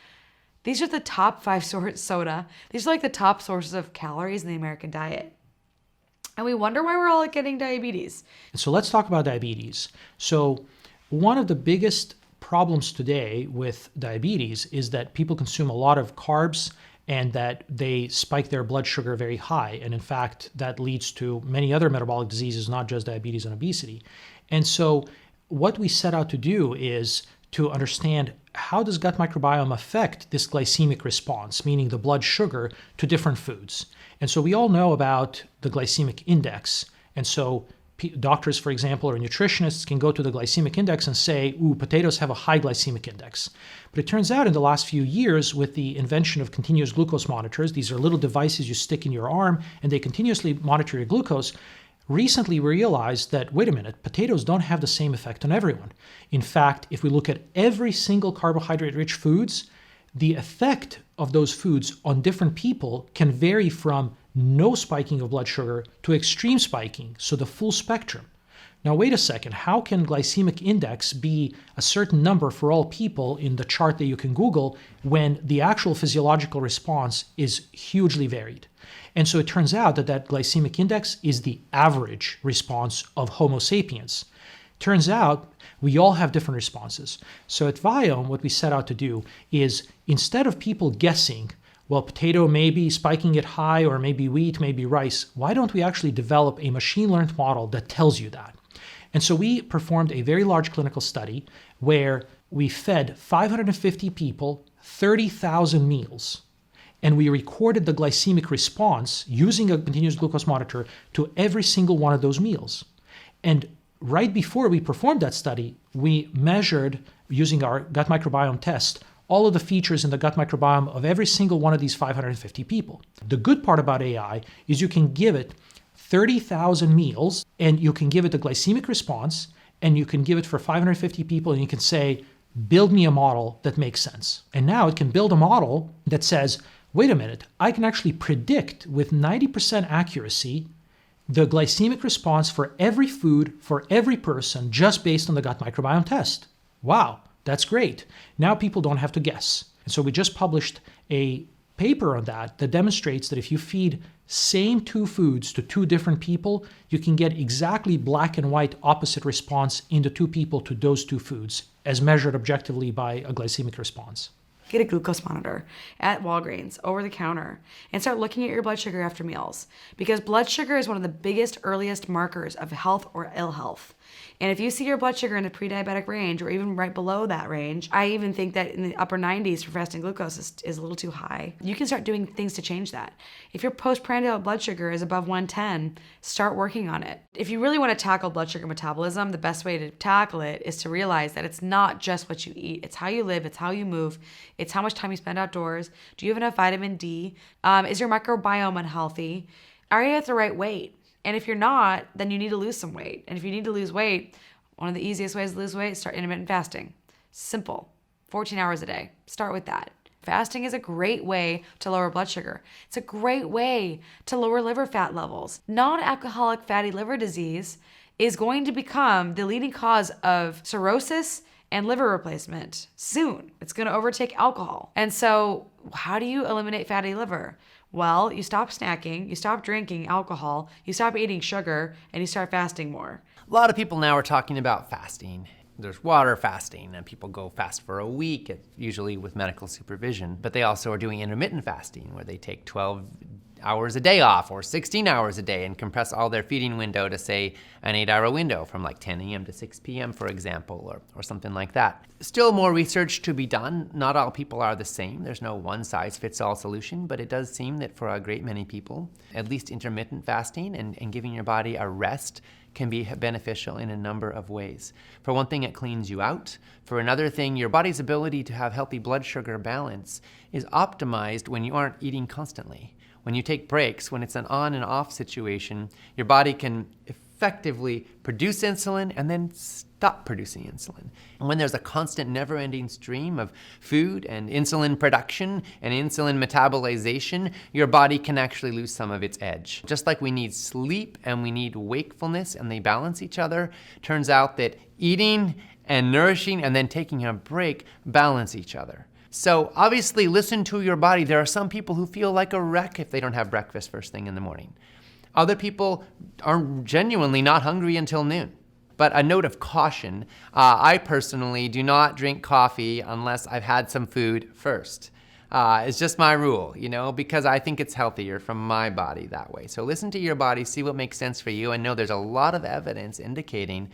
These are the top 5 soda. These are like the top sources of calories in the American diet. And we wonder why we're all getting diabetes. So let's talk about diabetes. So one of the biggest problems today with diabetes is that people consume a lot of carbs and that they spike their blood sugar very high. And in fact, that leads to many other metabolic diseases, not just diabetes and obesity. And so what we set out to do is to understand how does gut microbiome affect this glycemic response, meaning the blood sugar, to different foods. And so we all know about the glycemic index. And so doctors, for example, or nutritionists can go to the glycemic index and say, ooh, potatoes have a high glycemic index. But it turns out in the last few years, with the invention of continuous glucose monitors, these are little devices you stick in your arm and they continuously monitor your glucose. Recently, we realized that, wait a minute, potatoes don't have the same effect on everyone. In fact, if we look at every single carbohydrate-rich foods, the effect of those foods on different people can vary from no spiking of blood sugar to extreme spiking, so the full spectrum. Now, wait a second, how can glycemic index be a certain number for all people in the chart that you can Google when the actual physiological response is hugely varied? And so it turns out that that glycemic index is the average response of Homo sapiens. Turns out we all have different responses. So at Viome, what we set out to do is, instead of people guessing, well, potato may be spiking it high, or maybe wheat, maybe rice, why don't we actually develop a machine-learned model that tells you that? And so we performed a very large clinical study where we fed 550 people 30,000 meals. And we recorded the glycemic response using a continuous glucose monitor to every single one of those meals. And right before we performed that study, we measured, using our gut microbiome test, all of the features in the gut microbiome of every single one of these 550 people. The good part about AI is you can give it 30,000 meals, and you can give it the glycemic response, and you can give it for 550 people, and you can say, build me a model that makes sense. And now it can build a model that says, wait a minute, I can actually predict with 90% accuracy the glycemic response for every food, for every person, just based on the gut microbiome test. Wow, that's great. Now people don't have to guess. And so we just published a paper on that demonstrates that if you feed same 2 foods to 2 different people, you can get exactly black and white opposite response in the 2 people to those 2 foods, as measured objectively by a glycemic response. Get a glucose monitor at Walgreens over the counter and start looking at your blood sugar after meals, because blood sugar is one of the biggest, earliest markers of health or ill health. And if you see your blood sugar in the pre-diabetic range or even right below that range, I even think that in the upper 90s for fasting glucose is a little too high. You can start doing things to change that. If your postprandial blood sugar is above 110, start working on it. If you really want to tackle blood sugar metabolism, the best way to tackle it is to realize that it's not just what you eat. It's how you live, it's how you move, it's how much time you spend outdoors. Do you have enough vitamin D? Is your microbiome unhealthy? Are you at the right weight? And if you're not, then you need to lose some weight. And if you need to lose weight, one of the easiest ways to lose weight is start intermittent fasting. Simple. 14 hours a day. Start with that. Fasting is a great way to lower blood sugar. It's a great way to lower liver fat levels. Non-alcoholic fatty liver disease is going to become the leading cause of cirrhosis and liver replacement soon. It's going to overtake alcohol. And so how do you eliminate fatty liver? Well, you stop snacking, you stop drinking alcohol, you stop eating sugar, and you start fasting more. A lot of people now are talking about fasting. There's water fasting, and people go fast for a week, usually with medical supervision. But they also are doing intermittent fasting, where they take 12 hours a day off or 16 hours a day and compress all their feeding window to, say, an 8-hour window from like 10 a.m. to 6 p.m., for example, or something like that. Still more research to be done. Not all people are the same. There's no one-size-fits-all solution, but it does seem that for a great many people, at least intermittent fasting and giving your body a rest can be beneficial in a number of ways. For one thing, it cleans you out. For another thing, your body's ability to have healthy blood sugar balance is optimized when you aren't eating constantly. When you take breaks, when it's an on and off situation, your body can effectively produce insulin and then stop producing insulin. And when there's a constant never-ending stream of food and insulin production and insulin metabolization, your body can actually lose some of its edge. Just like we need sleep and we need wakefulness and they balance each other, turns out that eating and nourishing and then taking a break balance each other. So obviously listen to your body. There are some people who feel like a wreck if they don't have breakfast first thing in the morning. Other people are genuinely not hungry until noon. But a note of caution, I personally do not drink coffee unless I've had some food first. It's just my rule, because I think it's healthier from my body that way. So listen to your body, see what makes sense for you, and know there's a lot of evidence indicating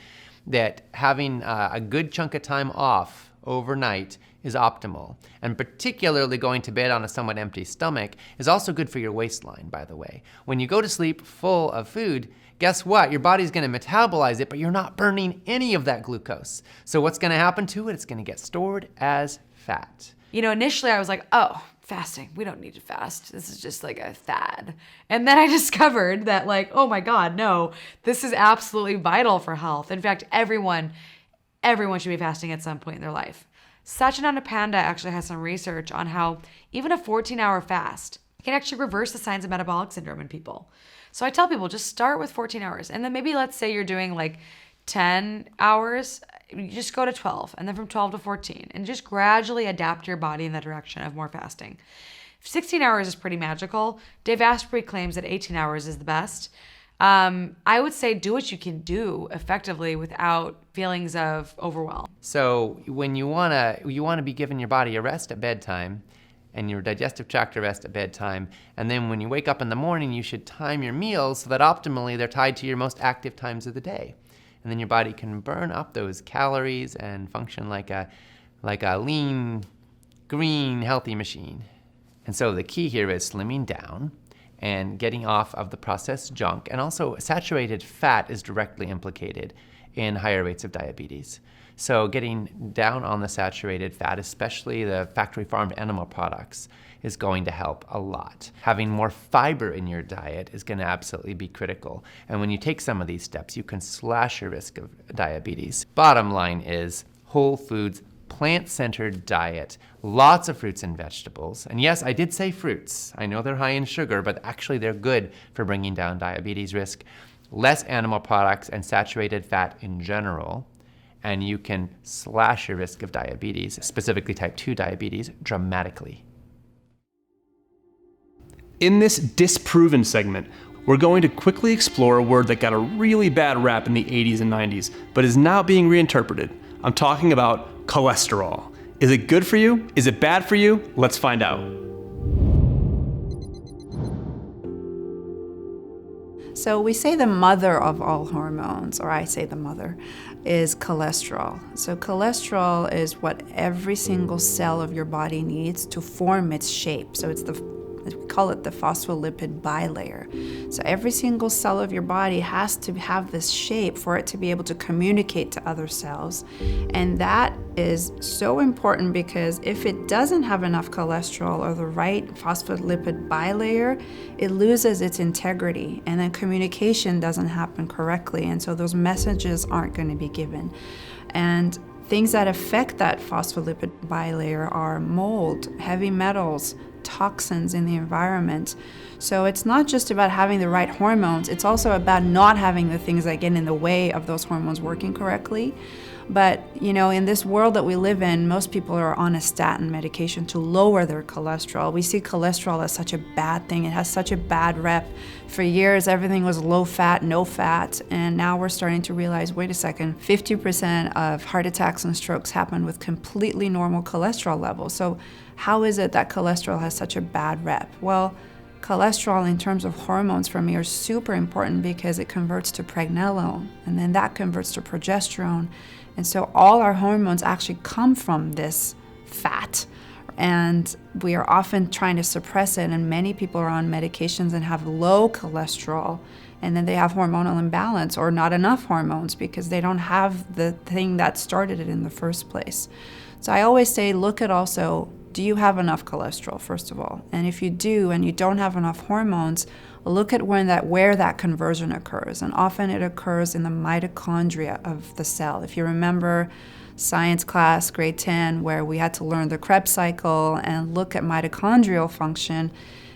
that having a good chunk of time off overnight is optimal. And particularly going to bed on a somewhat empty stomach is also good for your waistline, by the way. When you go to sleep full of food, guess what? Your body's going to metabolize it, but you're not burning any of that glucose. So what's going to happen to it? It's going to get stored as fat. Initially I was like, oh, fasting, we don't need to fast. This is just like a fad. And then I discovered that oh my God, no, this is absolutely vital for health. In fact, everyone should be fasting at some point in their life. Satchidananda Panda actually has some research on how even a 14-hour fast can actually reverse the signs of metabolic syndrome in people. So I tell people, just start with 14 hours. And then maybe let's say you're doing 10 hours, you just go to 12, and then from 12 to 14, and just gradually adapt your body in the direction of more fasting. 16 hours is pretty magical. Dave Asprey claims that 18 hours is the best. I would say do what you can do effectively without feelings of overwhelm. So when you wanna be giving your body a rest at bedtime, and your digestive tract a rest at bedtime, and then when you wake up in the morning, you should time your meals so that optimally they're tied to your most active times of the day. And then your body can burn up those calories and function like a lean, green, healthy machine. And so the key here is slimming down and getting off of the processed junk. And also saturated fat is directly implicated in higher rates of diabetes. So getting down on the saturated fat, especially the factory farmed animal products, is going to help a lot. Having more fiber in your diet is going to absolutely be critical. And when you take some of these steps, you can slash your risk of diabetes. Bottom line is whole foods, plant-centered diet, lots of fruits and vegetables. And yes, I did say fruits. I know they're high in sugar, but actually they're good for bringing down diabetes risk. Less animal products and saturated fat in general, and you can slash your risk of diabetes, specifically type 2 diabetes, dramatically. In this Disproven segment, we're going to quickly explore a word that got a really bad rap in the 80s and 90s, but is now being reinterpreted. I'm talking about cholesterol. Is it good for you? Is it bad for you? Let's find out. So we say the mother of all hormones, or I say the mother, is cholesterol. So cholesterol is what every single cell of your body needs to form its shape. So it's we call it the phospholipid bilayer. So every single cell of your body has to have this shape for it to be able to communicate to other cells. And that is so important because if it doesn't have enough cholesterol or the right phospholipid bilayer, it loses its integrity and then communication doesn't happen correctly. And so those messages aren't going to be given. And things that affect that phospholipid bilayer are mold, heavy metals, toxins in the environment. So it's not just about having the right hormones, it's also about not having the things that get in the way of those hormones working correctly. But, in this world that we live in, most people are on a statin medication to lower their cholesterol. We see cholesterol as such a bad thing. It has such a bad rep. For years, everything was low fat, no fat. And now we're starting to realize, wait a second, 50% of heart attacks and strokes happen with completely normal cholesterol levels. So how is it that cholesterol has such a bad rep? Well, cholesterol in terms of hormones for me are super important because it converts to pregnenolone, and then that converts to progesterone. And so all our hormones actually come from this fat, and we are often trying to suppress it, and many people are on medications and have low cholesterol, and then they have hormonal imbalance or not enough hormones because they don't have the thing that started it in the first place. So I always say, look at also, do you have enough cholesterol, first of all? And if you do and you don't have enough hormones, look at where that conversion occurs. And often it occurs in the mitochondria of the cell. If you remember science class, grade 10, where we had to learn the Krebs cycle and look at mitochondrial function,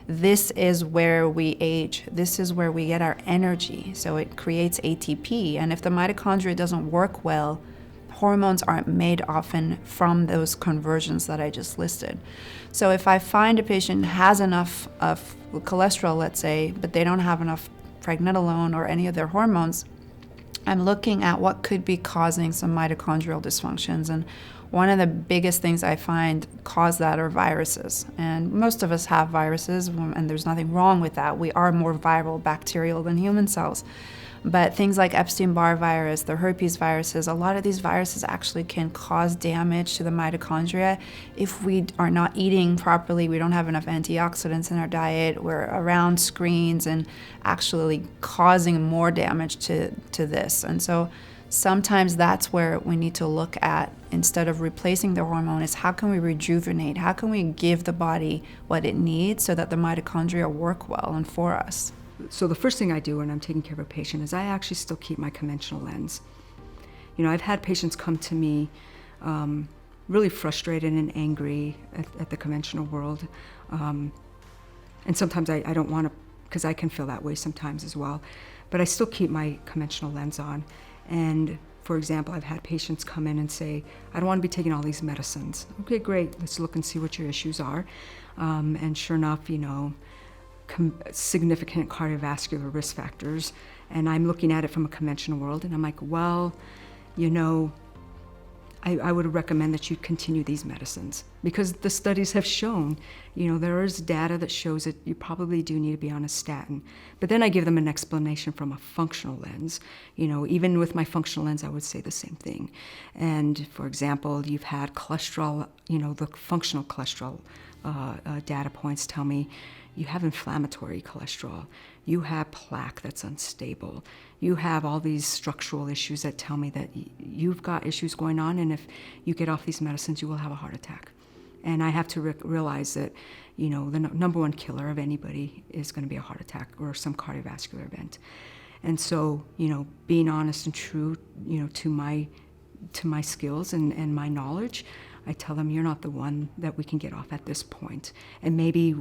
this is where we age. This is where we get our energy. So it creates ATP. And if the mitochondria doesn't work well, hormones aren't made often from those conversions that I just listed. So if I find a patient has enough of cholesterol, let's say, but they don't have enough pregnenolone or any of their hormones, I'm looking at what could be causing some mitochondrial dysfunctions. And one of the biggest things I find cause that are viruses. And most of us have viruses, and there's nothing wrong with that. We are more viral bacterial than human cells. But things like Epstein-Barr virus, the herpes viruses, a lot of these viruses actually can cause damage to the mitochondria if we are not eating properly, we don't have enough antioxidants in our diet, we're around screens and actually causing more damage to this. And so sometimes that's where we need to look at, instead of replacing the hormone, is how can we rejuvenate? How can we give the body what it needs so that the mitochondria work well and for us? So the first thing I do when I'm taking care of a patient is I actually still keep my conventional lens. You know, I've had patients come to me really frustrated and angry at the conventional world. And sometimes I don't want to, because I can feel that way sometimes as well. But I still keep my conventional lens on. And for example, I've had patients come in and say, I don't want to be taking all these medicines. Okay, great, let's look and see what your issues are. And sure enough, you know, significant cardiovascular risk factors, and I'm looking at it from a conventional world, and I'm like, well, you know, I would recommend that you continue these medicines because the studies have shown, you know, there is data that shows that you probably do need to be on a statin. But then I give them an explanation from a functional lens. You know, even with my functional lens, I would say the same thing. And for example, you've had cholesterol, you know, the functional cholesterol data points tell me you have inflammatory cholesterol, you have plaque that's unstable, you have all these structural issues that tell me that you've got issues going on, and if you get off these medicines, you will have a heart attack. And I have to realize that, you know, the number one killer of anybody is going to be a heart attack or some cardiovascular event. And so, you know, being honest and true, you know, to my skills and my knowledge, I tell them you're not the one that we can get off at this point. And maybe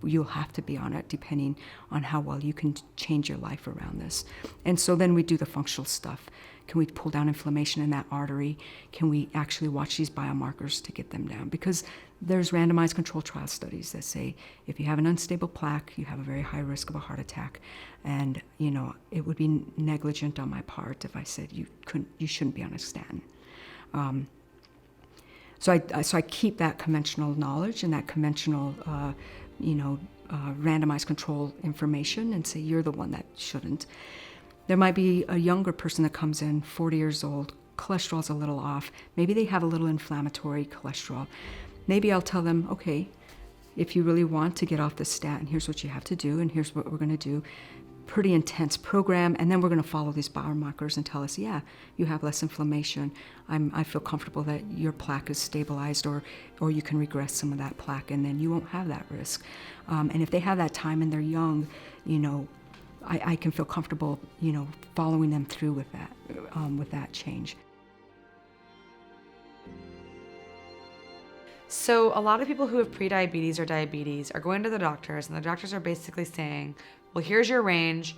you'll have to be on it depending on how well you can change your life around this. And so then we do the functional stuff. Can we pull down inflammation in that artery? Can we actually watch these biomarkers to get them down? Because there's randomized controlled trial studies that say if you have an unstable plaque, you have a very high risk of a heart attack. And, you know, it would be negligent on my part if I said you shouldn't be on a statin. So I keep that conventional knowledge and that conventional randomized control information and say you're the one that shouldn't. There might be a younger person that comes in, 40 years old, cholesterol's a little off. Maybe they have a little inflammatory cholesterol. Maybe I'll tell them, okay, if you really want to get off the statin, here's what you have to do, and here's what we're going to do. Pretty intense program, and then we're going to follow these biomarkers and tell us, yeah, you have less inflammation. I feel comfortable that your plaque is stabilized, or you can regress some of that plaque, and then you won't have that risk. And if they have that time and they're young, you know, I can feel comfortable, you know, following them through with that change. So a lot of people who have prediabetes or diabetes are going to the doctors, and the doctors are basically saying, well, here's your range.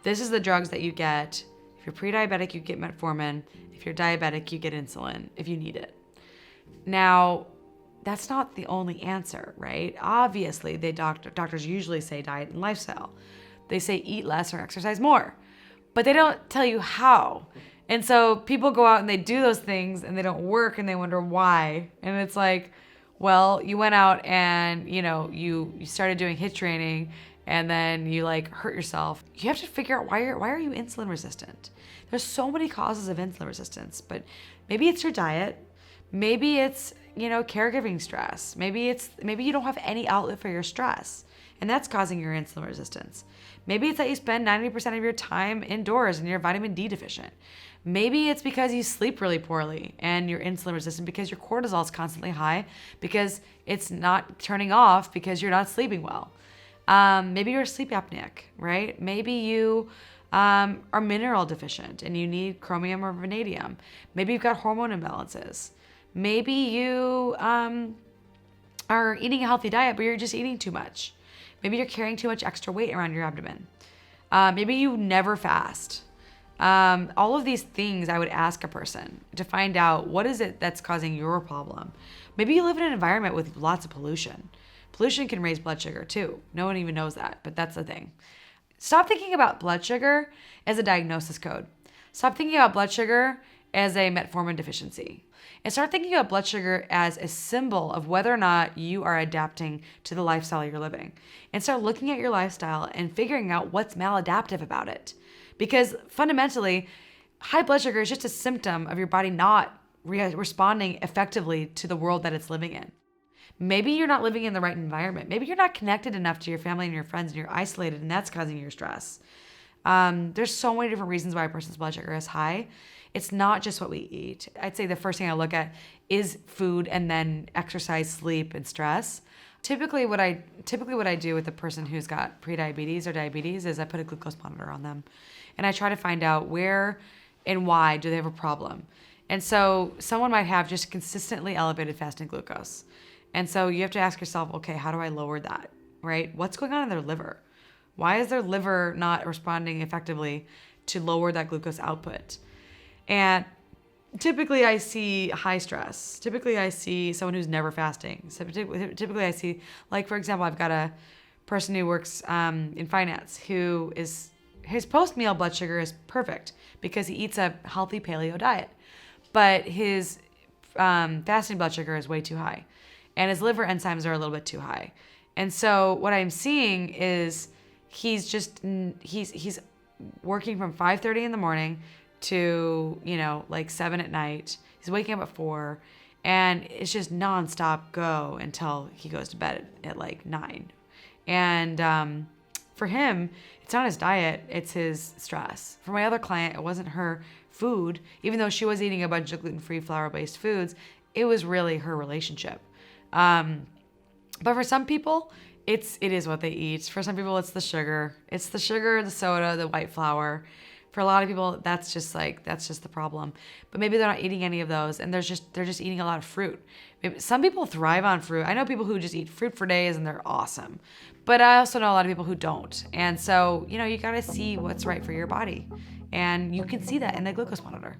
This is the drugs that you get. If you're pre-diabetic, you get metformin. If you're diabetic, you get insulin if you need it. Now, that's not the only answer, right? Obviously, doctors usually say diet and lifestyle. They say eat less or exercise more, but they don't tell you how. And so people go out and they do those things and they don't work and they wonder why. And it's like, well, you went out and, you know, you started doing HIIT training and then you like hurt yourself, you have to figure out why are you insulin resistant? There's so many causes of insulin resistance, but maybe it's your diet, maybe it's, caregiving stress, maybe you don't have any outlet for your stress, and that's causing your insulin resistance. Maybe it's that you spend 90% of your time indoors and you're vitamin D deficient. Maybe it's because you sleep really poorly and you're insulin resistant because your cortisol is constantly high because it's not turning off because you're not sleeping well. Maybe you're sleep apneic, right? Maybe you are mineral deficient and you need chromium or vanadium. Maybe you've got hormone imbalances. Maybe you are eating a healthy diet, but you're just eating too much. Maybe you're carrying too much extra weight around your abdomen. Maybe you never fast. All of these things I would ask a person to find out what is it that's causing your problem. Maybe you live in an environment with lots of pollution. Pollution can raise blood sugar too. No one even knows that, but that's the thing. Stop thinking about blood sugar as a diagnosis code. Stop thinking about blood sugar as a metformin deficiency. And start thinking about blood sugar as a symbol of whether or not you are adapting to the lifestyle you're living. And start looking at your lifestyle and figuring out what's maladaptive about it. Because fundamentally, high blood sugar is just a symptom of your body not responding effectively to the world that it's living in. Maybe you're not living in the right environment. Maybe you're not connected enough to your family and your friends and you're isolated and that's causing your stress. There's so many different reasons why a person's blood sugar is high. It's not just what we eat. I'd say the first thing I look at is food and then exercise, sleep, and stress. Typically what I do with a person who's got prediabetes or diabetes is I put a glucose monitor on them. And I try to find out where and why do they have a problem. And so someone might have just consistently elevated fasting glucose. And so you have to ask yourself, okay, how do I lower that, right? What's going on in their liver? Why is their liver not responding effectively to lower that glucose output? And typically I see high stress. Typically I see someone who's never fasting. So typically I see, like for example, I've got a person who works in finance who is, his post-meal blood sugar is perfect because he eats a healthy paleo diet. But his fasting blood sugar is way too high. And his liver enzymes are a little bit too high. And so what I'm seeing is he's working from 5:30 in the morning to, like 7 at night. He's waking up at 4 and it's just nonstop go until he goes to bed at like 9. And for him, it's not his diet, it's his stress. For my other client, it wasn't her food, even though she was eating a bunch of gluten-free flour-based foods, it was really her relationship. But for some people, it is what they eat. For some people, it's the sugar. It's the sugar, the soda, the white flour. For a lot of people, that's just the problem. But maybe they're not eating any of those, and they're just eating a lot of fruit. Some people thrive on fruit. I know people who just eat fruit for days and they're awesome. But I also know a lot of people who don't. And so, you gotta see what's right for your body. And you can see that in the glucose monitor.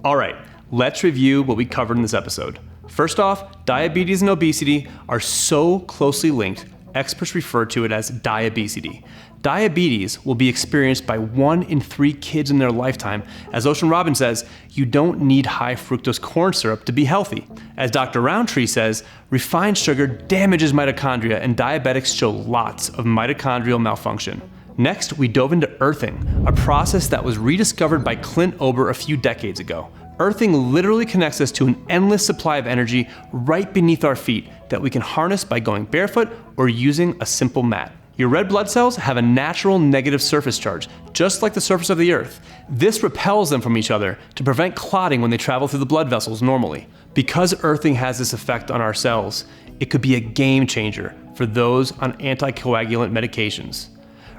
All right, let's review what we covered in this episode. First off, diabetes and obesity are so closely linked, experts refer to it as diabesity. Diabetes will be experienced by 1 in 3 kids in their lifetime. As Ocean Robin says, you don't need high fructose corn syrup to be healthy. As Dr. Roundtree says, refined sugar damages mitochondria and diabetics show lots of mitochondrial malfunction. Next, we dove into earthing, a process that was rediscovered by Clint Ober a few decades ago. Earthing literally connects us to an endless supply of energy right beneath our feet that we can harness by going barefoot or using a simple mat. Your red blood cells have a natural negative surface charge, just like the surface of the earth. This repels them from each other to prevent clotting when they travel through the blood vessels normally. Because earthing has this effect on our cells, it could be a game changer for those on anticoagulant medications.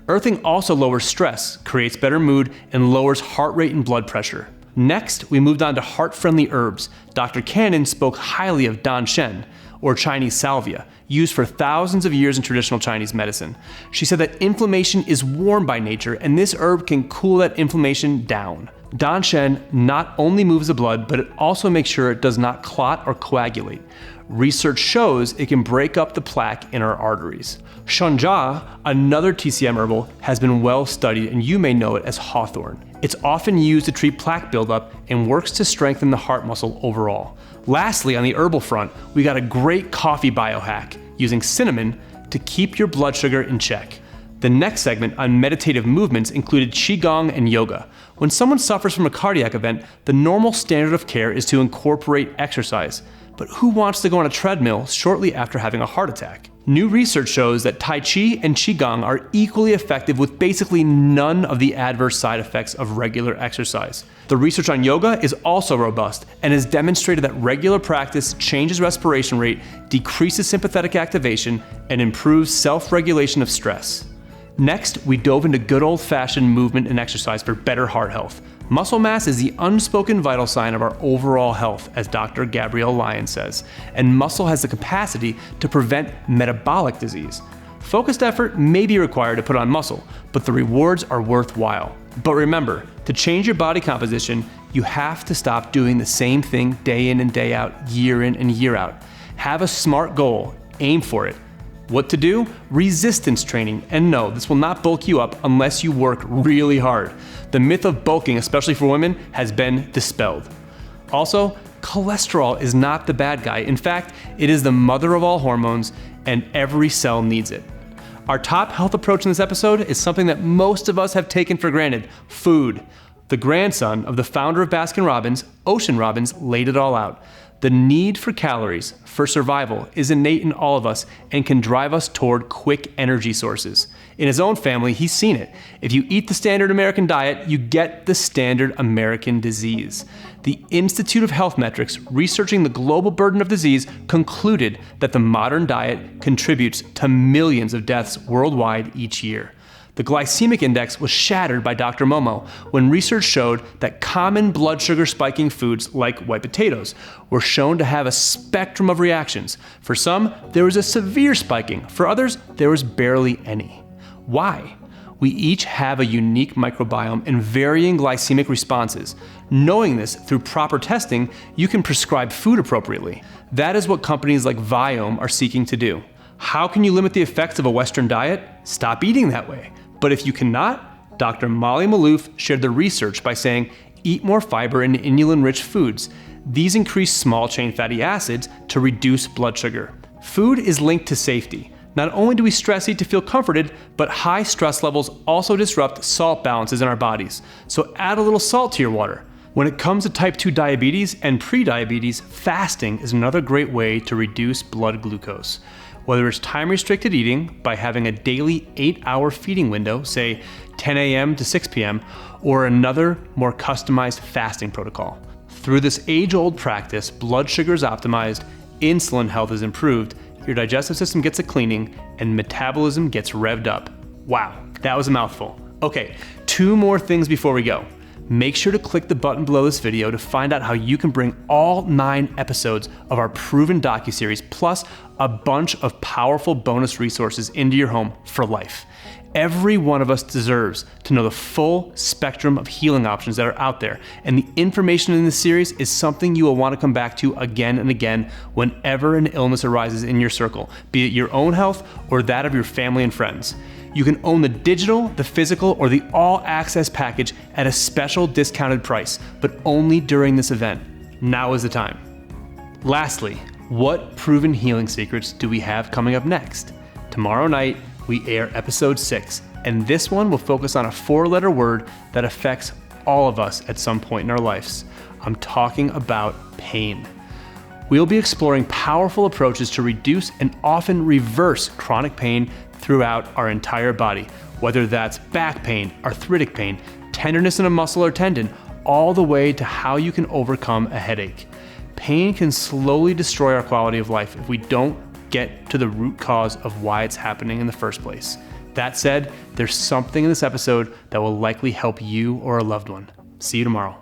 Earthing also lowers stress, creates better mood, and lowers heart rate and blood pressure. Next, we moved on to heart-friendly herbs. Dr. Cannon spoke highly of danshen, or Chinese salvia, used for thousands of years in traditional Chinese medicine. She said that inflammation is warm by nature, and this herb can cool that inflammation down. Danshen not only moves the blood, but it also makes sure it does not clot or coagulate. Research shows it can break up the plaque in our arteries. Shonja, another TCM herbal, has been well studied, and you may know it as hawthorn. It's often used to treat plaque buildup and works to strengthen the heart muscle overall. Lastly, on the herbal front, we got a great coffee biohack using cinnamon, to keep your blood sugar in check. The next segment on meditative movements included Qigong and yoga. When someone suffers from a cardiac event, the normal standard of care is to incorporate exercise. But who wants to go on a treadmill shortly after having a heart attack? New research shows that Tai Chi and Qigong are equally effective with basically none of the adverse side effects of regular exercise. The research on yoga is also robust and has demonstrated that regular practice changes respiration rate, decreases sympathetic activation, and improves self-regulation of stress. Next, we dove into good old-fashioned movement and exercise for better heart health. Muscle mass is the unspoken vital sign of our overall health, as Dr. Gabrielle Lyon says, and muscle has the capacity to prevent metabolic disease. Focused effort may be required to put on muscle, but the rewards are worthwhile. But remember, to change your body composition, you have to stop doing the same thing day in and day out, year in and year out. Have a smart goal, aim for it. What to do? Resistance training. And no, this will not bulk you up unless you work really hard. The myth of bulking, especially for women, has been dispelled. Also, cholesterol is not the bad guy. In fact, it is the mother of all hormones, and every cell needs it. Our top health approach in this episode is something that most of us have taken for granted: food. The grandson of the founder of Baskin-Robbins, Ocean Robbins, laid it all out. The need for calories for survival is innate in all of us and can drive us toward quick energy sources. In his own family, he's seen it. If you eat the standard American diet, you get the standard American disease. The Institute of Health Metrics, researching the global burden of disease, concluded that the modern diet contributes to millions of deaths worldwide each year. The glycemic index was shattered by Dr. Momo when research showed that common blood sugar spiking foods like white potatoes were shown to have a spectrum of reactions. For some, there was a severe spiking. For others, there was barely any. Why? We each have a unique microbiome and varying glycemic responses. Knowing this through proper testing, you can prescribe food appropriately. That is what companies like Viome are seeking to do. How can you limit the effects of a Western diet? Stop eating that way. But if you cannot, Dr. Molly Maloof shared the research by saying, eat more fiber and inulin-rich foods. These increase small-chain fatty acids to reduce blood sugar. Food is linked to safety. Not only do we stress eat to feel comforted, but high stress levels also disrupt salt balances in our bodies. So add a little salt to your water. When it comes to type 2 diabetes and prediabetes, fasting is another great way to reduce blood glucose. Whether it's time-restricted eating by having a daily 8-hour feeding window, say 10 a.m. to 6 p.m., or another more customized fasting protocol. Through this age-old practice, blood sugar is optimized, insulin health is improved, your digestive system gets a cleaning, and metabolism gets revved up. Wow, that was a mouthful. Okay, 2 more things before we go. Make sure to click the button below this video to find out how you can bring all 9 episodes of our Proven docuseries, plus a bunch of powerful bonus resources into your home for life. Every one of us deserves to know the full spectrum of healing options that are out there, and the information in this series is something you will want to come back to again and again whenever an illness arises in your circle, be it your own health or that of your family and friends. You can own the digital, the physical, or the all-access package at a special discounted price, but only during this event. Now is the time. Lastly, what proven healing secrets do we have coming up next? Tomorrow night, we air episode 6, and this one will focus on a 4-letter word that affects all of us at some point in our lives. I'm talking about pain. We'll be exploring powerful approaches to reduce and often reverse chronic pain throughout our entire body, whether that's back pain, arthritic pain, tenderness in a muscle or tendon, all the way to how you can overcome a headache. Pain can slowly destroy our quality of life if we don't get to the root cause of why it's happening in the first place. That said, there's something in this episode that will likely help you or a loved one. See you tomorrow.